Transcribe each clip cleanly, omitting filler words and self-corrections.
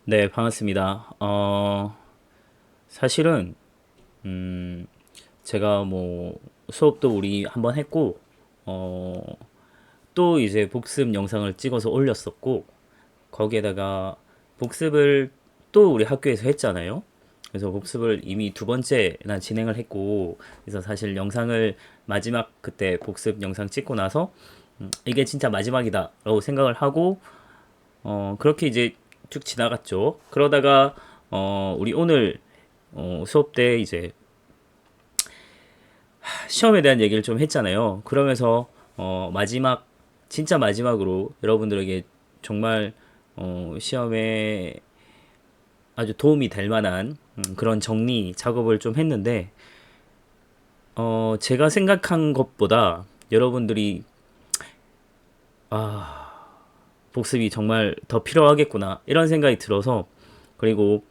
네, 반갑습니다. 사실은, 음, 제가 뭐, 수업도 우리 한번 했고, 어, 또 이제 복습 영상을 찍어서 올렸었고, 거기에다가 복습을 또 우리 학교에서 했잖아요. 그래서 복습을 이미 두 번째나 진행을 했고, 그래서 사실 영상을 마지막 그때 복습 영상 찍고 나서, 이게 진짜 마지막이다라고 생각을 하고, 그렇게 이제 쭉 지나갔죠. 그러다가 우리 오늘 수업 때 이제 시험에 대한 얘기를 좀 했잖아요. 그러면서 마지막 진짜 마지막으로 여러분들에게 정말 시험에 아주 도움이 될 만한 그런 정리 작업을 좀 했는데 제가 생각한 것보다 여러분들이 복습이 정말 더 필요하겠구나 이런 생각이 들어서 그리고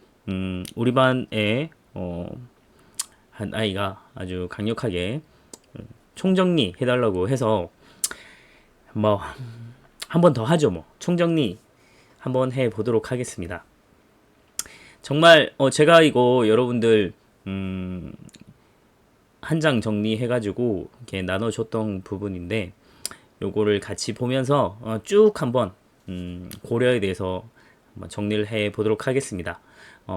우리 반에 한 아이가 아주 강력하게 총정리 해달라고 해서 뭐 한 번 더 하죠. 뭐 총정리 한번 해 보도록 하겠습니다. 정말 제가 이거 여러분들 한 장 정리해가지고 이렇게 나눠줬던 부분인데 요거를 같이 보면서 쭉 한번 고려에 대해서 한번 정리를 해 보도록 하겠습니다.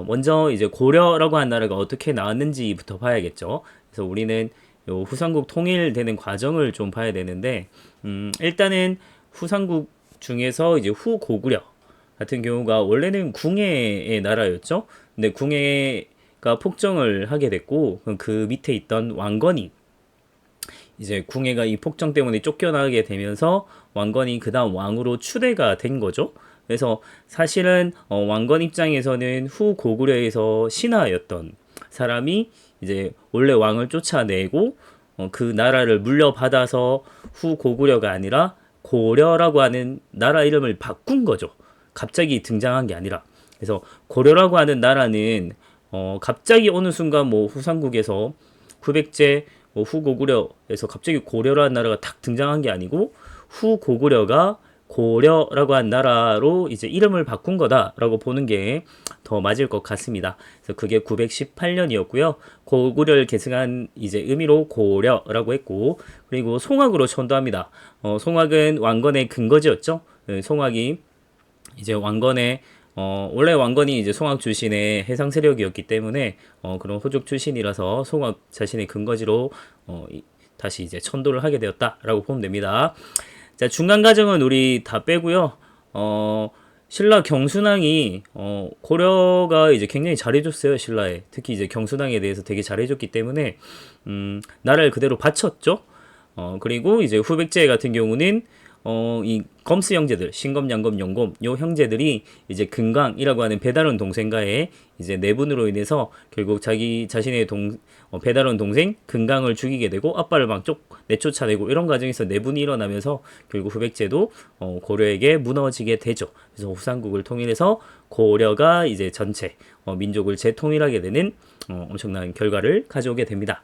먼저 이제 고려라고 한 나라가 어떻게 나왔는지부터 봐야겠죠. 그래서 우리는 요 후삼국 통일되는 과정을 좀 봐야 되는데 일단은 후삼국 중에서 이제 후고구려 같은 경우가 원래는 궁예의 나라였죠. 근데 궁예가 폭정을 하게 됐고 그 밑에 있던 왕건이 이제 궁예가 이 폭정 때문에 쫓겨나게 되면서 왕건이 그 다음 왕으로 추대가 된 거죠. 그래서 사실은 왕건 입장에서는 후 고구려에서 신하였던 사람이 이제 원래 왕을 쫓아내고 그 나라를 물려받아서 후 고구려가 아니라 고려라고 하는 나라 이름을 바꾼 거죠. 갑자기 등장한 게 아니라. 그래서 고려라고 하는 나라는 갑자기 어느 순간 뭐 후삼국에서 후백제 뭐 후고구려에서 갑자기 고려라는 나라가 탁 등장한 게 아니고 후고구려가 고려라고 한 나라로 이제 이름을 바꾼 거다라고 보는 게 더 맞을 것 같습니다. 그래서 그게 918년이었고요. 고구려를 계승한 이제 의미로 고려라고 했고 그리고 송악으로 천도합니다. 송악은 왕건의 근거지였죠. 송악이 이제 왕건의 원래 왕건이 이제 송악 출신의 해상 세력이었기 때문에 그런 호족 출신이라서 송악 자신의 근거지로 다시 이제 천도를 하게 되었다라고 보면 됩니다. 자, 중간 과정은 우리 다 빼고요. 신라 경순왕이 고려가 이제 굉장히 잘해줬어요. 신라에 특히 이제 경순왕에 대해서 되게 잘해줬기 때문에 나라를 그대로 바쳤죠. 그리고 이제 후백제 같은 경우는 이 검스 형제들, 신검, 양검, 용검, 요 형제들이 이제 금강이라고 하는 배다른 동생과의 이제 내분으로 인해서 결국 자기 자신의 배다른 동생 금강을 죽이게 되고 아빠를 막 내쫓아내고 이런 과정에서 내분이 일어나면서 결국 후백제도 고려에게 무너지게 되죠. 그래서 후삼국을 통일해서 고려가 이제 전체 민족을 재통일하게 되는 엄청난 결과를 가져오게 됩니다.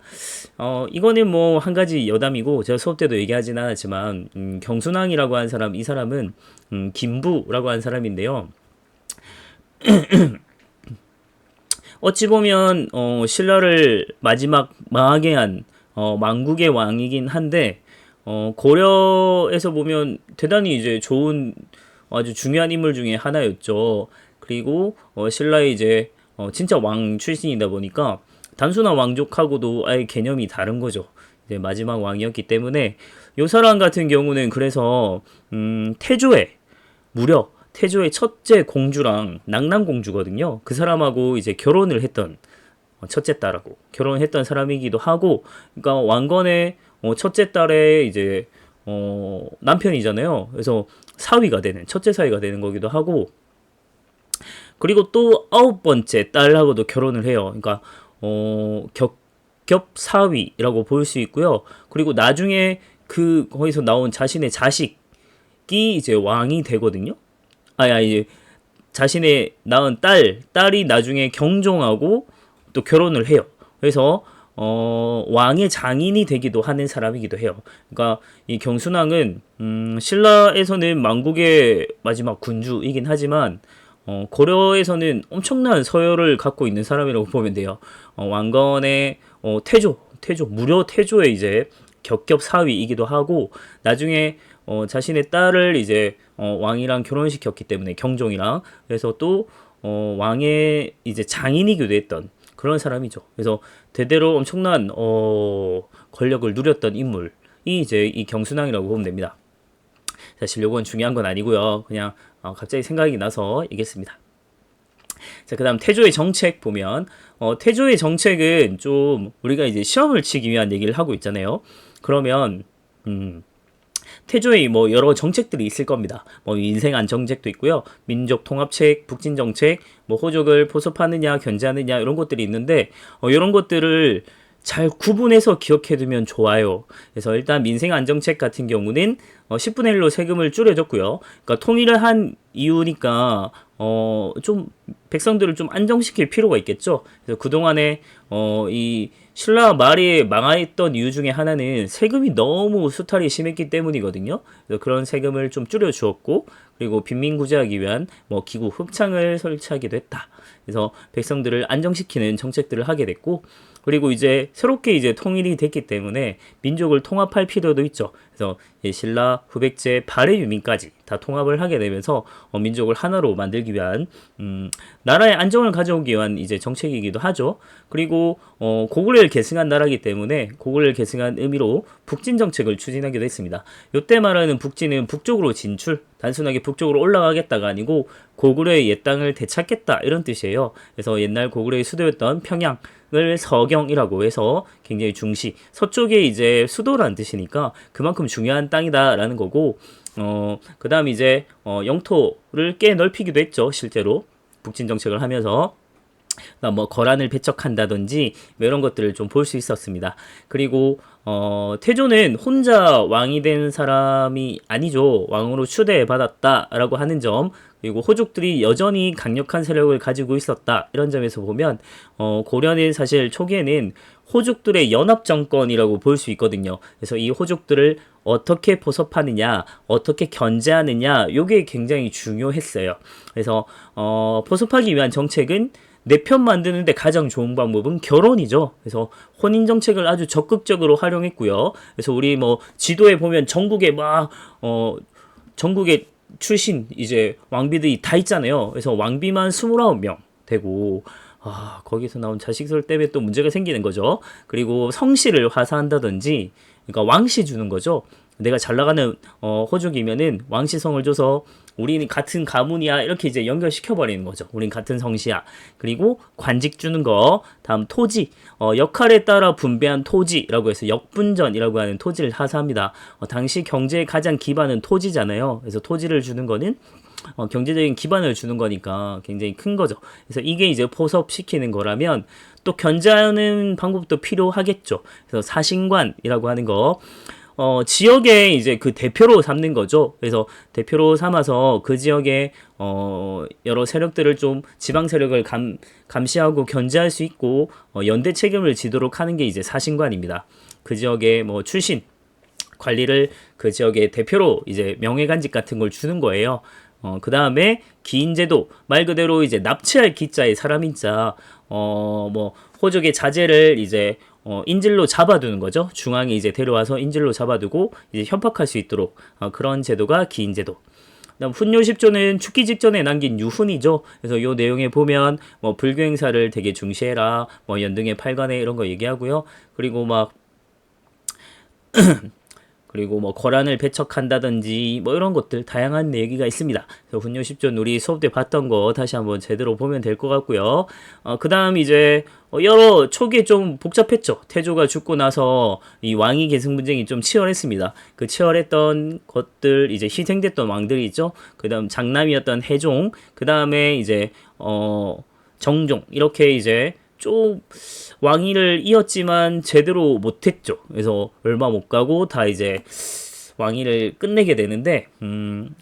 이거는 뭐 한 가지 여담이고 제가 수업 때도 얘기하진 않았지만 경순왕이라고 한 사람 이 사람은 김부라고 한 사람인데요. 어찌 보면 신라를 마지막 망하게 한 망국의 왕이긴 한데 고려에서 보면 대단히 이제 좋은 아주 중요한 인물 중에 하나였죠. 그리고 신라의 이제 진짜 왕 출신이다 보니까 단순한 왕족하고도 아예 개념이 다른 거죠. 이제 마지막 왕이었기 때문에 요 사람 같은 경우는 그래서 태조의 무려 태조의 첫째 공주랑 낙랑공주거든요. 그 사람하고 이제 결혼을 했던 첫째 딸하고 결혼했던 사람이기도 하고, 그러니까 왕건의 첫째 딸의 이제 남편이잖아요. 그래서 사위가 되는 첫째 사위가 되는 거기도 하고, 그리고 또 아홉 번째 딸하고도 결혼을 해요. 그러니까 겹겹사위라고 볼 수 있고요. 그리고 나중에 그 거기서 나온 자신의 자식이 이제 왕이 되거든요. 이제 자신의 낳은 딸이 나중에 경종하고 또 결혼을 해요. 그래서 왕의 장인이 되기도 하는 사람이기도 해요. 그러니까 이 경순왕은 신라에서는 망국의 마지막 군주이긴 하지만 고려에서는 엄청난 서열을 갖고 있는 사람이라고 보면 돼요. 왕건의 태조, 무려 태조의 이제 겹겹 사위이기도 하고, 나중에 자신의 딸을 이제 왕이랑 결혼시켰기 때문에 경종이랑, 그래서 또 왕의 이제 장인이기도 했던 그런 사람이죠. 그래서 대대로 엄청난 권력을 누렸던 인물이 이제 이 경순왕이라고 보면 됩니다. 사실 요건 중요한 건 아니고요. 그냥 갑자기 생각이 나서 얘기했습니다. 자, 그다음 태조의 정책 보면 태조의 정책은 좀 우리가 이제 시험을 치기 위한 얘기를 하고 있잖아요. 그러면 태조의 뭐 여러 정책들이 있을 겁니다. 뭐 인생 안정책도 있고요. 민족 통합책, 북진 정책, 뭐 호족을 포섭하느냐, 견제하느냐 이런 것들이 있는데 이런 것들을 잘 구분해서 기억해두면 좋아요. 그래서 일단 민생 안정책 같은 경우는 10분의 1로 세금을 줄여줬고요. 그러니까 통일을 한 이유니까 좀 백성들을 좀 안정시킬 필요가 있겠죠. 그래서 그동안에 이 신라 말이 망했던 이유 중에 하나는 세금이 너무 수탈이 심했기 때문이거든요. 그래서 그런 세금을 좀 줄여주었고, 그리고 빈민 구제하기 위한 뭐 기구 흡창을 설치하기도 했다. 그래서 백성들을 안정시키는 정책들을 하게 됐고, 그리고 이제 새롭게 이제 통일이 됐기 때문에 민족을 통합할 필요도 있죠. 그래서 신라, 후백제, 발해 유민까지 다 통합을 하게 되면서 민족을 하나로 만들기 위한 나라의 안정을 가져오기 위한 이제 정책이기도 하죠. 그리고 고구려를 계승한 나라이기 때문에 고구려를 계승한 의미로 북진 정책을 추진하기도 했습니다. 이때 말하는 북진은 북쪽으로 진출, 단순하게 북쪽으로 올라가겠다가 아니고 고구려의 옛 땅을 되찾겠다 이런 뜻이에요. 그래서 옛날 고구려의 수도였던 평양을 서경이라고 해서 굉장히 중시, 서쪽에 이제 수도라는 뜻이니까 그만큼 중요한 땅이다라는 거고, 그 다음 이제 영토를 꽤 넓히기도 했죠. 실제로 북진 정책을 하면서 뭐 거란을 배척한다든지 뭐 이런 것들을 좀 볼 수 있었습니다. 그리고 태조는 혼자 왕이 된 사람이 아니죠. 왕으로 추대받았다라고 하는 점, 그리고 호족들이 여전히 강력한 세력을 가지고 있었다 이런 점에서 보면 고려는 사실 초기에는 호족들의 연합 정권이라고 볼 수 있거든요. 그래서 이 호족들을 어떻게 포섭하느냐, 어떻게 견제하느냐, 요게 굉장히 중요했어요. 그래서 포섭하기 위한 정책은 내 편 만드는데 가장 좋은 방법은 결혼이죠. 그래서 혼인 정책을 아주 적극적으로 활용했고요. 그래서 우리 뭐 지도에 보면 전국에 막 전국에 출신 이제 왕비들이 다 있잖아요. 그래서 왕비만 29명 되고, 거기서 나온 자식설 때문에 또 문제가 생기는 거죠. 그리고 성씨를 화사한다든지, 그러니까 왕씨 주는 거죠. 내가 잘 나가는 호족이면은 왕씨성을 줘서 우리는 같은 가문이야 이렇게 이제 연결시켜 버리는 거죠. 우린 같은 성씨야. 그리고 관직 주는 거, 다음 토지, 역할에 따라 분배한 토지라고 해서 역분전이라고 하는 토지를 하사합니다. 당시 경제의 가장 기반은 토지잖아요. 그래서 토지를 주는 거는 경제적인 기반을 주는 거니까 굉장히 큰 거죠. 그래서 이게 이제 포섭시키는 거라면 또 견제하는 방법도 필요하겠죠. 그래서 사신관이라고 하는 거, 지역에 이제 그 대표로 삼는 거죠. 그래서 대표로 삼아서 그 지역에 여러 세력들을 좀 지방 세력을 감시하고 견제할 수 있고 연대 책임을 지도록 하는 게 이제 사신관입니다. 그 지역에 뭐 출신 관리를 그 지역의 대표로 이제 명예간직 같은 걸 주는 거예요. 그 다음에 기인제도, 말 그대로 이제 납치할 기자의 사람인자, 뭐 호족의 자제를 이제 인질로 잡아두는 거죠. 중앙에 이제 데려와서 인질로 잡아두고 이제 협박할 수 있도록 그런 제도가 기인제도. 그다음 훈요 10조는 죽기 직전에 남긴 유훈이죠. 그래서 요 내용에 보면 뭐 불교 행사를 되게 중시해라, 뭐 연등의 팔관에 이런 거 얘기하고요. 그리고 막 그리고 뭐 거란을 배척한다든지 뭐 이런 것들 다양한 얘기가 있습니다. 그래서 훈요 10조 우리 수업 때 봤던 거 다시 한번 제대로 보면 될 것 같고요. 그 다음 이제 여러 초기에 좀 복잡했죠. 태조가 죽고 나서 이 왕위 계승 분쟁이 좀 치열했습니다. 그 치열했던 것들, 이제 희생됐던 왕들이 있죠. 그 다음 장남이었던 해종, 그 다음에 이제 정종, 이렇게 이제 좀 왕위를 이었지만 제대로 못했죠. 그래서 얼마 못 가고 다 이제 왕위를 끝내게 되는데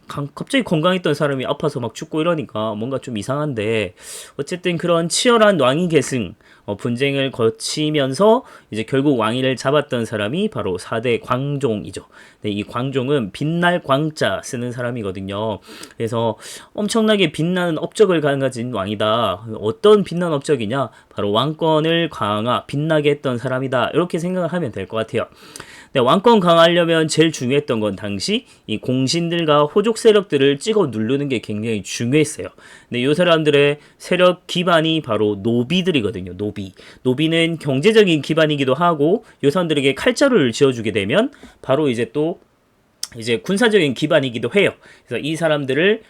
갑자기 건강했던 사람이 아파서 막 죽고 이러니까 뭔가 좀 이상한데 어쨌든 그런 치열한 왕위 계승 분쟁을 거치면서 이제 결국 왕위를 잡았던 사람이 바로 4대 광종이죠. 네, 이 광종은 빛날 광자 쓰는 사람이거든요. 그래서 엄청나게 빛나는 업적을 가진 왕이다. 어떤 빛나는 업적이냐? 바로 왕권을 빛나게 했던 사람이다. 이렇게 생각을 하면 될 것 같아요. 네, 왕권 강화하려면 제일 중요했던 건 당시 이 공신들과 호족 세력들을 찍어 누르는 게 굉장히 중요했어요. 근데 이 사람들의 세력 기반이 바로 노비들이거든요. 노비는 경제적인 기반이기도 하고 이 사람들에게 칼자루를 지어주게 되면 바로 이제 또 이제 군사적인 기반이기도 해요. 그래서 이 사람들을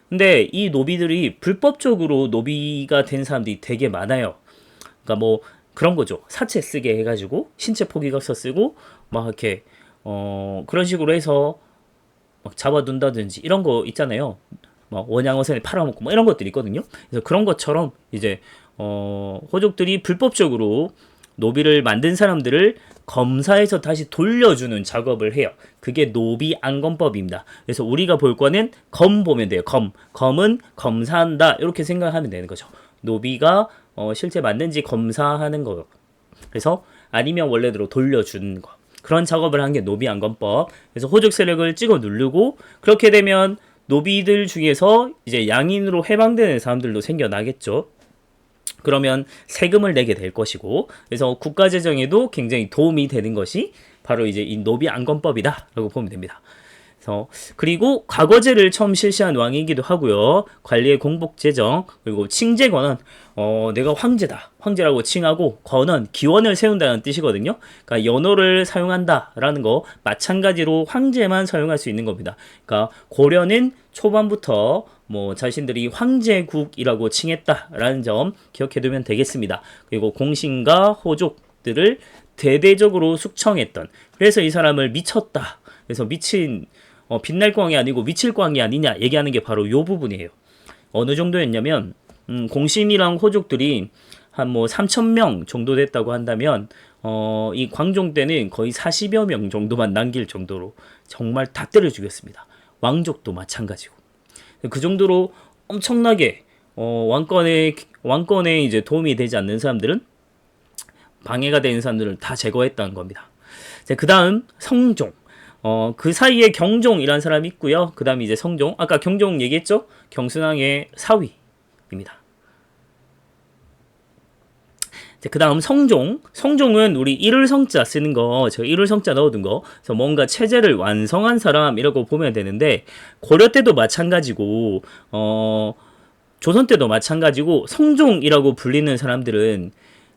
근데 이 노비들이 불법적으로 노비가 된 사람들이 되게 많아요. 그러니까 뭐 그런 거죠. 사채 쓰게 해가지고 신체 포기각서 쓰고 막 이렇게 그런 식으로 해서 막 잡아둔다든지 이런 거 있잖아요. 막 원양어선에 팔아먹고 뭐 이런 것들이 있거든요. 그래서 그런 것처럼 이제 호족들이 불법적으로 노비를 만든 사람들을 검사해서 다시 돌려주는 작업을 해요. 그게 노비 안검법입니다. 그래서 우리가 볼 거는 검 보면 돼요. 검은 검사한다 이렇게 생각하면 되는 거죠. 노비가 실제 맞는지 검사하는 거. 그래서 아니면 원래대로 돌려주는 거. 그런 작업을 한 게 노비 안검법. 그래서 호족 세력을 찍어 누르고 그렇게 되면 노비들 중에서 이제 양인으로 해방되는 사람들도 생겨나겠죠. 그러면 세금을 내게 될 것이고, 그래서 국가 재정에도 굉장히 도움이 되는 것이 바로 이제 이 노비 안검법이다라고 보면 됩니다. 그리고 과거제를 처음 실시한 왕이기도 하고요. 관리의 공복 재정, 그리고 칭제 권한, 내가 황제라고 칭하고 권한, 기원을 세운다는 뜻이거든요. 그러니까 연호를 사용한다라는 거 마찬가지로 황제만 사용할 수 있는 겁니다. 그러니까 고려는 초반부터 뭐 자신들이 황제국이라고 칭했다라는 점 기억해두면 되겠습니다. 그리고 공신과 호족들을 대대적으로 숙청했던, 그래서 이 사람을 미쳤다, 그래서 미친 빛날 광이 아니고 미칠 광이 아니냐 얘기하는 게 바로 요 부분이에요. 어느 정도였냐면 공신이랑 호족들이 한 뭐 3,000명 정도 됐다고 한다면 이 광종 때는 거의 40여 명 정도만 남길 정도로 정말 다 때려 죽였습니다. 왕족도 마찬가지고. 그 정도로 엄청나게 왕권에 이제 도움이 되지 않는 사람들은, 방해가 되는 사람들을 다 제거했다는 겁니다. 그 다음 성종. 그 사이에 경종이라는 사람이 있고요. 그 다음에 이제 성종. 아까 경종 얘기했죠? 경순왕의 사위입니다. 그 다음 성종. 성종은 우리 일을성자 쓰는 거, 제가 일을성자 넣어둔 거, 그래서 뭔가 체제를 완성한 사람이라고 보면 되는데, 고려 때도 마찬가지고, 조선 때도 마찬가지고, 성종이라고 불리는 사람들은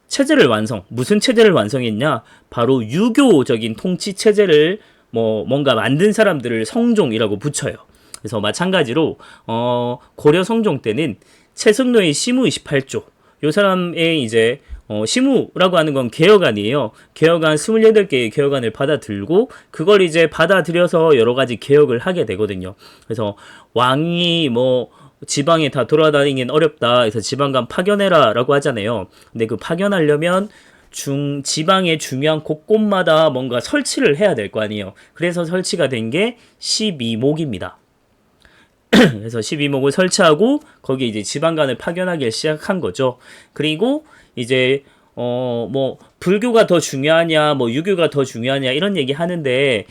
체제를 무슨 체제를 완성했냐? 바로 유교적인 통치 체제를 뭔가 만든 사람들을 성종이라고 붙여요. 그래서 마찬가지로 고려 성종 때는 최승로의 시무 28조, 요 사람의 이제 시무라고 하는 건 개혁안이에요. 개혁안 28개의 개혁안을 받아들고 그걸 이제 받아들여서 여러 가지 개혁을 하게 되거든요. 그래서 왕이 지방에 다 돌아다니긴 어렵다, 그래서 지방간 파견해라라고 하잖아요. 근데 그 파견하려면 지방의 중요한 곳곳마다 뭔가 설치를 해야 될 거 아니에요. 그래서 설치가 된 게 12목입니다. 그래서 12목을 설치하고 거기에 이제 지방간을 파견하기 시작한 거죠. 그리고 이제 불교가 더 중요하냐, 유교가 더 중요하냐 이런 얘기 하는데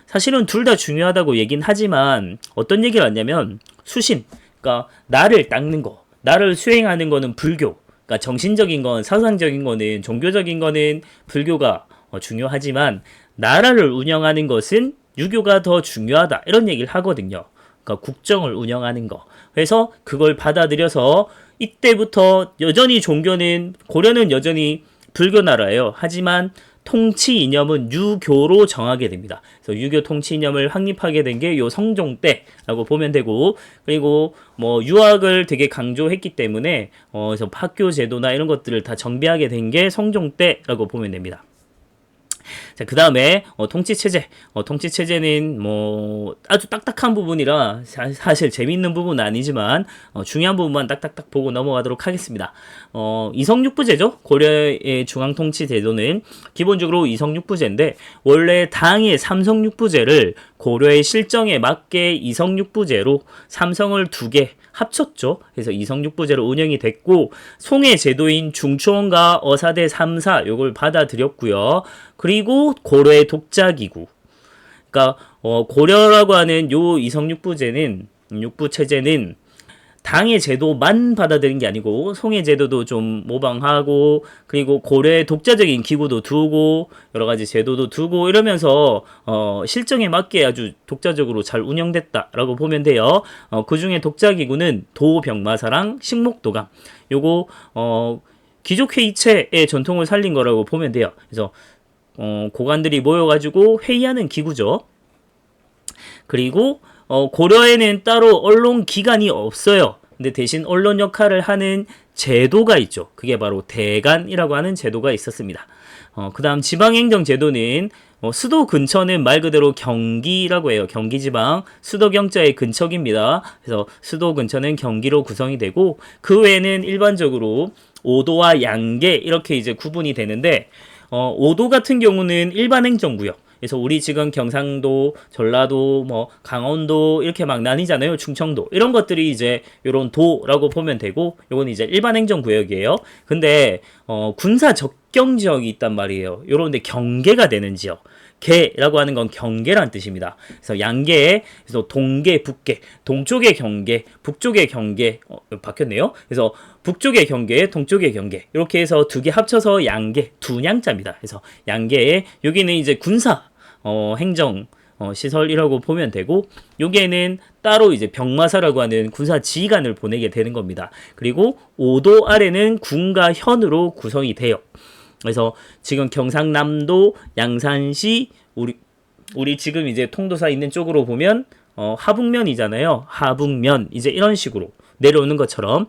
사실은 둘 다 중요하다고 얘긴 하지만 어떤 얘기를 하냐면 수신, 그러니까 나를 닦는 거, 나를 수행하는 거는 불교. 그러니까 정신적인 건, 사상적인 거는, 종교적인 거는 불교가 중요하지만 나라를 운영하는 것은 유교가 더 중요하다 이런 얘기를 하거든요. 그러니까 국정을 운영하는 거. 그래서 그걸 받아들여서 이때부터 여전히 고려는 여전히 불교 나라예요. 하지만 통치 이념은 유교로 정하게 됩니다. 그래서 유교 통치 이념을 확립하게 된 게 요 성종 때라고 보면 되고, 그리고 유학을 되게 강조했기 때문에 그래서 학교 제도나 이런 것들을 다 정비하게 된 게 성종 때라고 보면 됩니다. 자, 그 다음에 통치체제. 통치체제는 뭐 아주 딱딱한 부분이라 사실 재미있는 부분은 아니지만 중요한 부분만 딱딱딱 보고 넘어가도록 하겠습니다. 이성육부제죠. 고려의 중앙통치제도는 기본적으로 이성육부제인데 원래 당의 삼성육부제를 고려의 실정에 맞게 이성육부제로 삼성을 2개 합쳤죠. 그래서 이성육부제로 운영이 됐고 송의 제도인 중초원과 어사대 3사 요걸 받아들였고요. 그리고 고려의 독자기구. 그러니까 고려라고 하는 요 이성육부제는 육부체제는 당의 제도만 받아들인 게 아니고 송의 제도도 좀 모방하고 그리고 고려의 독자적인 기구도 두고 여러 가지 제도도 두고 이러면서 실정에 맞게 아주 독자적으로 잘 운영됐다라고 보면 돼요. 그 중에 독자기구는 도병마사랑 식목도감 요거 귀족회의체의 전통을 살린 거라고 보면 돼요. 그래서 고관들이 모여가지고 회의하는 기구죠. 그리고 고려에는 따로 언론 기관이 없어요. 근데 대신 언론 역할을 하는 제도가 있죠. 그게 바로 대간이라고 하는 제도가 있었습니다. 그 다음 지방행정제도는 수도 근처는 말 그대로 경기라고 해요. 경기지방 수도 경자의 근척입니다. 그래서 수도 근처는 경기로 구성이 되고 그 외에는 일반적으로 오도와 양계 이렇게 이제 구분이 되는데 오도 같은 경우는 일반행정구역. 그래서 우리 지금 경상도, 전라도, 뭐 강원도 이렇게 막 나뉘잖아요. 충청도 이런 것들이 이제 요런 도라고 보면 되고, 요건 이제 일반 행정구역이에요. 근데 군사 접경 지역이 있단 말이에요. 요런데 경계가 되는 지역. 계라고 하는 건 경계란 뜻입니다. 그래서 양계, 그래서 동계, 북계, 동쪽의 경계, 북쪽의 경계, 바뀌었네요. 그래서 북쪽의 경계, 동쪽의 경계 이렇게 해서 2개 합쳐서 양계, 두냥자입니다. 그래서 양계에 여기는 이제 군사 행정 시설이라고 보면 되고 여기에는 따로 이제 병마사라고 하는 군사 지휘관을 보내게 되는 겁니다. 그리고 오도 아래는 군과 현으로 구성이 돼요. 그래서 지금 경상남도 양산시 우리 지금 이제 통도사 있는 쪽으로 보면 하북면이잖아요. 하북면 이제 이런 식으로 내려오는 것처럼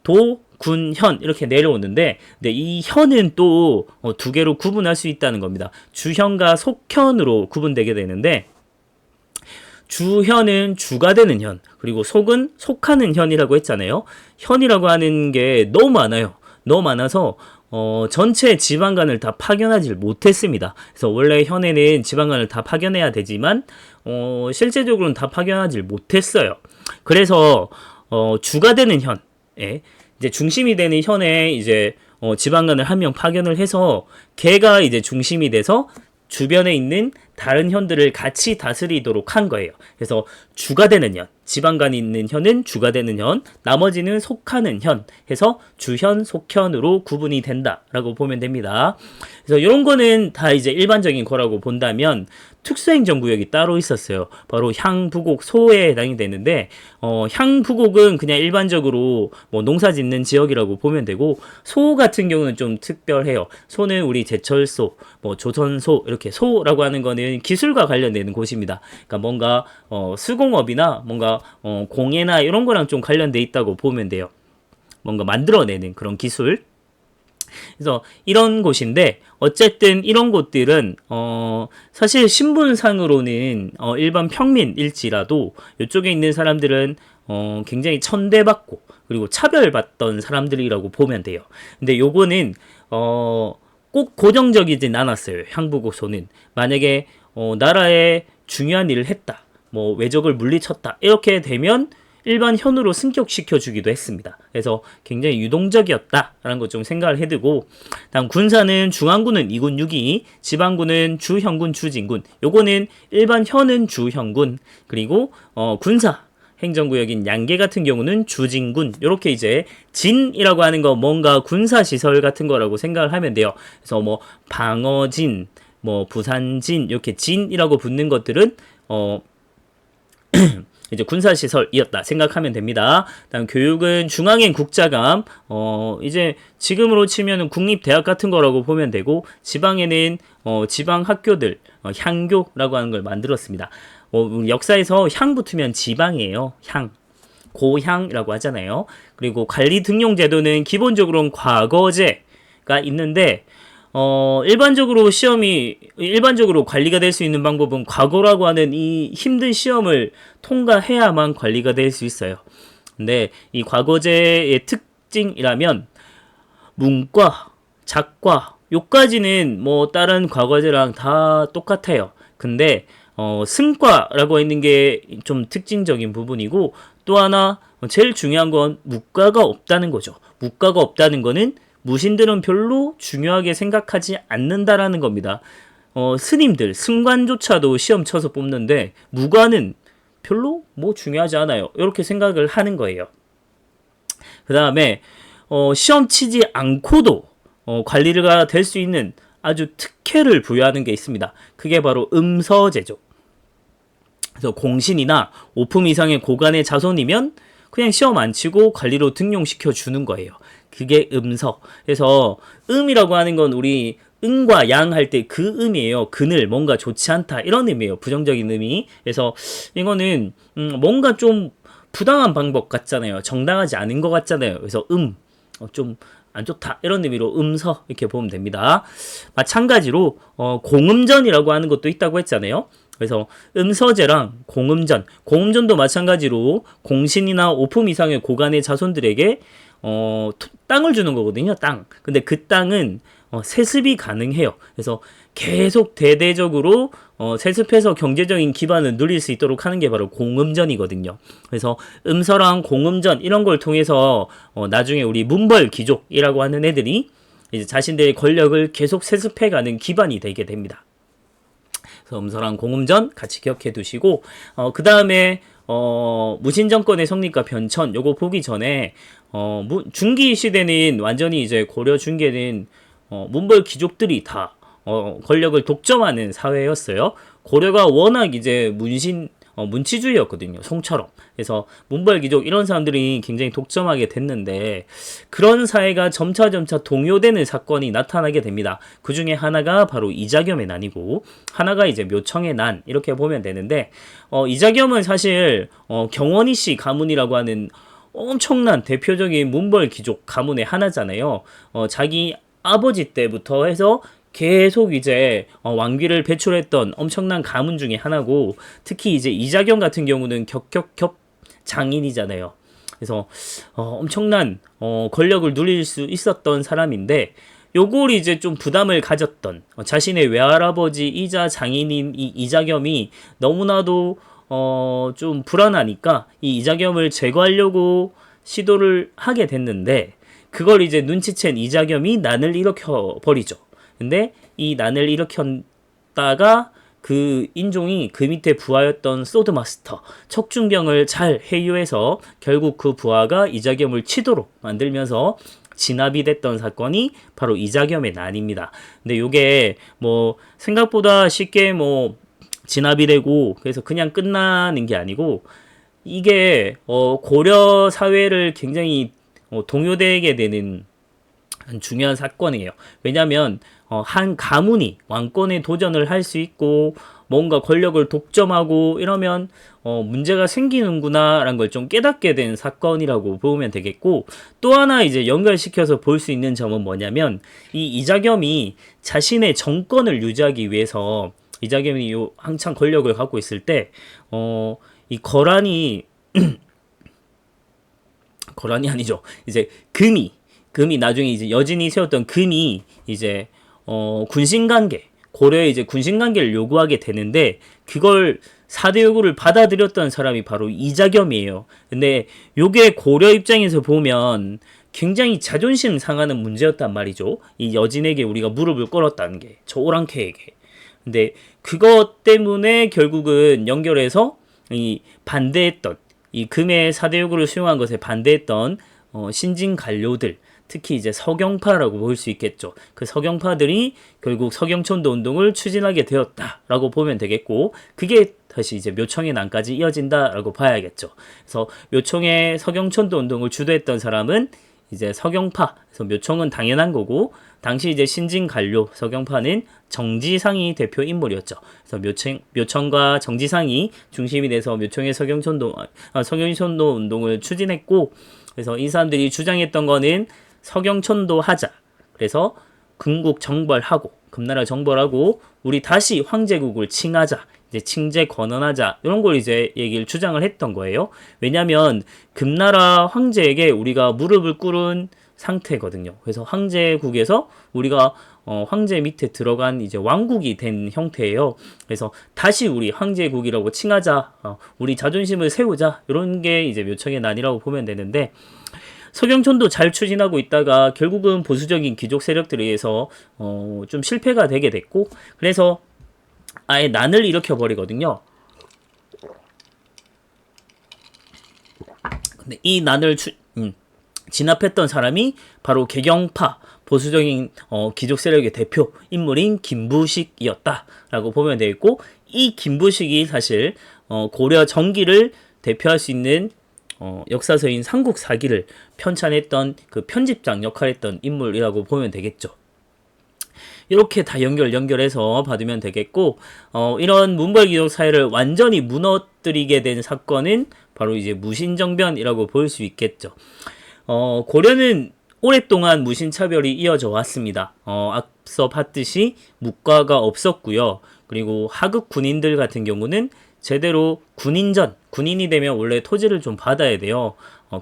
도, 군, 현 이렇게 내려오는데 근데 이 현은 또 2개로 구분할 수 있다는 겁니다. 주현과 속현으로 구분되게 되는데 주현은 주가 되는 현 그리고 속은 속하는 현이라고 했잖아요. 현이라고 하는 게 너무 많아요. 너무 많아서 전체 지방간을 다 파견하지 못했습니다. 그래서 원래 현에는 지방간을 다 파견해야 되지만 실제적으로는 다 파견하지 못했어요. 그래서 주가 되는 현에 이제 중심이 되는 현에 이제 지방간을 한 명 파견을 해서 걔가 이제 중심이 돼서 주변에 있는 다른 현들을 같이 다스리도록 한 거예요. 그래서 주가 되는 현, 지방간이 있는 현은 주가 되는 현, 나머지는 속하는 현 해서 주현, 속현으로 구분이 된다라고 보면 됩니다. 그래서 이런 거는 다 이제 일반적인 거라고 본다면 특수행정구역이 따로 있었어요. 바로 향부곡 소에 해당이 되는데 향부곡은 그냥 일반적으로 뭐 농사 짓는 지역이라고 보면 되고 소 같은 경우는 좀 특별해요. 소는 우리 제철소, 뭐 조선소 이렇게 소라고 하는 거는 기술과 관련되는 곳입니다. 그러니까 뭔가 수공업이나 뭔가 공예나 이런 거랑 좀 관련돼 있다고 보면 돼요. 뭔가 만들어내는 그런 기술. 그래서 이런 곳인데 어쨌든 이런 곳들은 사실 신분상으로는 일반 평민일지라도 이쪽에 있는 사람들은 굉장히 천대받고 그리고 차별받던 사람들이라고 보면 돼요. 근데 요거는 꼭 고정적이진 않았어요. 향부고소는 만약에 나라에 중요한 일을 했다, 뭐 외적을 물리쳤다 이렇게 되면 일반 현으로 승격시켜 주기도 했습니다. 그래서 굉장히 유동적이었다라는 것 좀 생각을 해두고 다음 군사는 중앙군은 2군 6위, 지방군은 주현군 주진군. 요거는 일반 현은 주현군 그리고 군사 행정구역인 양계 같은 경우는 주진군. 요렇게 이제 진이라고 하는 거 뭔가 군사시설 같은 거라고 생각을 하면 돼요. 그래서 뭐 방어진, 뭐 부산진 이렇게 진이라고 붙는 것들은 이제 군사시설이었다 생각하면 됩니다. 다음 교육은 중앙엔 국자감, 이제 지금으로 치면은 국립대학 같은 거라고 보면 되고, 지방에는 지방 학교들, 향교라고 하는 걸 만들었습니다. 역사에서 향 붙으면 지방이에요. 향. 고향이라고 하잖아요. 그리고 관리 등용 제도는 기본적으로는 과거제가 있는데, 일반적으로 관리가 될 수 있는 방법은 과거라고 하는 이 힘든 시험을 통과해야만 관리가 될 수 있어요. 근데 이 과거제의 특징이라면 문과, 작과, 요까지는 뭐 다른 과거제랑 다 똑같아요. 근데 승과라고 있는 게 좀 특징적인 부분이고, 또 하나 제일 중요한 건 무과가 없다는 거죠. 무과가 없다는 거는 무신들은 별로 중요하게 생각하지 않는다라는 겁니다. 스님들, 승관조차도 시험 쳐서 뽑는데 무과는 별로 뭐 중요하지 않아요. 이렇게 생각을 하는 거예요. 그 다음에 시험 치지 않고도 관리가 될 수 있는 아주 특혜를 부여하는 게 있습니다. 그게 바로 음서제죠. 그래서 공신이나 5품 이상의 고관의 자손이면 그냥 시험 안 치고 관리로 등용시켜 주는 거예요. 그게 음서. 그래서 음이라고 하는 건 우리 응과 양 할 때 그 음이에요. 그늘, 뭔가 좋지 않다, 이런 의미예요. 부정적인 의미. 그래서 이거는 뭔가 좀 부당한 방법 같잖아요. 정당하지 않은 것 같잖아요. 그래서 좀 안 좋다, 이런 의미로 음서 이렇게 보면 됩니다. 마찬가지로 공음전이라고 하는 것도 있다고 했잖아요. 그래서 음서제랑 공음전도 마찬가지로 공신이나 5품 이상의 고관의 자손들에게 땅을 주는 거거든요. 땅. 근데 그 땅은 세습이 가능해요. 그래서 계속 대대적으로 세습해서 경제적인 기반을 누릴 수 있도록 하는 게 바로 공음전이거든요. 그래서 음서랑 공음전 이런 걸 통해서 나중에 우리 문벌 귀족이라고 하는 애들이 이제 자신들의 권력을 계속 세습해가는 기반이 되게 됩니다. 그래서 음서랑 공음전 같이 기억해 두시고, 그 다음에 무신정권의 성립과 변천, 요거 보기 전에 중기 시대는 완전히 이제 고려 중계는 문벌 귀족들이 다 권력을 독점하는 사회였어요. 고려가 워낙 이제 문치주의였거든요. 송처럼. 그래서 문벌 귀족 이런 사람들이 굉장히 독점하게 됐는데, 그런 사회가 점차 동요되는 사건이 나타나게 됩니다. 그 중에 하나가 바로 이자겸의 난이고, 하나가 이제 묘청의 난, 이렇게 보면 되는데, 이자겸은 사실 경원희 씨 가문이라고 하는 엄청난 대표적인 문벌 귀족 가문의 하나잖아요. 자기 아버지 때부터 해서 계속 이제 왕비를 배출했던 엄청난 가문 중에 하나고, 특히 이제 이자겸 같은 경우는 격격겹 장인이잖아요. 그래서 엄청난 권력을 누릴 수 있었던 사람인데, 요걸 이제 좀 부담을 가졌던 자신의 외할아버지이자 장인인 이 이자겸이 너무나도 좀 불안하니까 이 이자겸을 제거하려고 시도를 하게 됐는데, 그걸 이제 눈치챈 이자겸이 난을 일으켜 버리죠. 근데 이 난을 일으켰다가 그 인종이 그 밑에 부하였던 소드마스터 척중병을 잘 해유해서 결국 그 부하가 이자겸을 치도록 만들면서 진압이 됐던 사건이 바로 이자겸의 난입니다. 근데 요게 뭐 생각보다 쉽게 뭐 진압이 되고 그래서 그냥 끝나는 게 아니고, 이게 고려 사회를 굉장히 동요되게 되는 중요한 사건이에요. 왜냐하면 한 가문이 왕권에 도전을 할 수 있고 뭔가 권력을 독점하고 이러면 문제가 생기는구나라는 걸 좀 깨닫게 된 사건이라고 보면 되겠고, 또 하나 이제 연결시켜서 볼 수 있는 점은 뭐냐면, 이 이자겸이 자신의 정권을 유지하기 위해서, 이자겸이 한창 권력을 갖고 있을 때 이 거란이 거란이 아니죠. 이제 금이 나중에 이제 여진이 세웠던 금이 이제 군신관계, 고려에 이제 군신관계를 요구하게 되는데, 그걸 4대 요구를 받아들였던 사람이 바로 이자겸이에요. 근데 요게 고려 입장에서 보면 굉장히 자존심 상하는 문제였단 말이죠. 이 여진에게 우리가 무릎을 꿇었다는 게, 저 오랑캐에게. 근데 그것 때문에 결국은 연결해서 이 반대했던, 이 금의 4대 요구를 수용한 것에 반대했던 신진 관료들, 특히 이제 서경파라고 볼 수 있겠죠. 그 서경파들이 결국 서경천도 운동을 추진하게 되었다라고 보면 되겠고, 그게 다시 이제 묘청의 난까지 이어진다라고 봐야겠죠. 그래서 묘청의 서경천도 운동을 주도했던 사람은 이제 서경파, 그래서 묘청은 당연한 거고, 당시 이제 신진 관료 서경파는 정지상이 대표 인물이었죠. 그래서 묘청과 정지상이 중심이 돼서 묘청의 서경천도 운동을 추진했고, 그래서 이 사람들이 주장했던 거는 서경천도 하자. 그래서 금국 정벌하고 금나라 정벌하고 우리 다시 황제국을 칭하자. 이제 칭제 건언하자 이런 걸 이제 얘기를 주장을 했던 거예요. 왜냐하면 금나라 황제에게 우리가 무릎을 꿇은 상태거든요. 그래서 황제국에서 우리가 황제 밑에 들어간 이제 왕국이 된 형태예요. 그래서 다시 우리 황제국이라고 칭하자, 우리 자존심을 세우자 이런 게 이제 묘청의 난이라고 보면 되는데 서경촌도 잘 추진하고 있다가 결국은 보수적인 귀족 세력들에 의해서 좀 실패가 되게 됐고 그래서 아예 난을 일으켜 버리거든요. 근데 이 난을 진압했던 사람이 바로 개경파 보수적인 귀족 세력의 대표 인물인 김부식이었다라고 보면 되겠고 이 김부식이 사실 고려 정기를 대표할 수 있는 역사서인 삼국사기를 편찬했던 그 편집장 역할을 했던 인물이라고 보면 되겠죠. 이렇게 다 연결해서 받으면 되겠고 이런 문벌귀족 사회를 완전히 무너뜨리게 된 사건은 바로 이제 무신정변이라고 볼 수 있겠죠. 고려는 오랫동안 무신차별이 이어져 왔습니다. 앞서 봤듯이 묵과가 없었고요. 그리고 하급 군인들 같은 경우는 제대로 군인이 되면 원래 토지를 좀 받아야 돼요.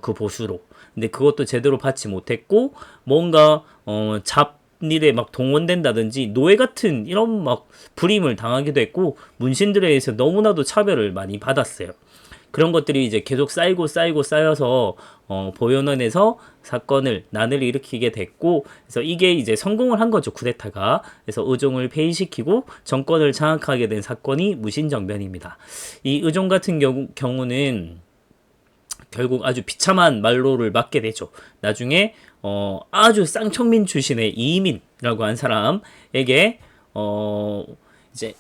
그 보수로. 근데 그것도 제대로 받지 못했고 뭔가 잡일에 막 동원된다든지 노예 같은 이런 막 불임을 당하기도 했고 문신들에 의해서 너무나도 차별을 많이 받았어요. 그런 것들이 이제 계속 쌓여서 보현원에서 난을 일으키게 됐고 그래서 이게 이제 성공을 한 거죠. 쿠데타가. 그래서 의종을 폐위시키고 정권을 장악하게 된 사건이 무신정변입니다. 이 의종 같은 경우는 결국 아주 비참한 말로를 맞게 되죠. 나중에 아주 쌍청민 출신의 이민이라고 한 사람에게 이제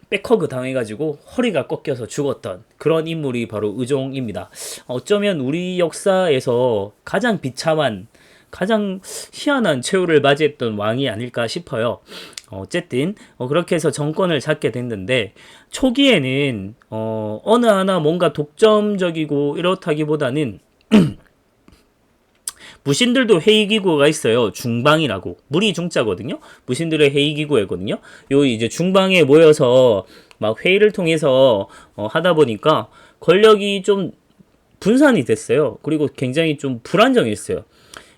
백허그 당해가지고 허리가 꺾여서 죽었던 그런 인물이 바로 의종입니다. 어쩌면 우리 역사에서 가장 비참한 가장 희한한 최후를 맞이했던 왕이 아닐까 싶어요. 어쨌든 그렇게 해서 정권을 잡게 됐는데 초기에는 어느 하나 뭔가 독점적이고 이렇다기보다는 무신들도 회의기구가 있어요. 중방이라고. 물이 중자거든요. 무신들의 회의기구거든요. 요 이제 중방에 모여서 막 회의를 통해서 하다 보니까 권력이 좀 분산이 됐어요. 그리고 굉장히 좀 불안정했어요.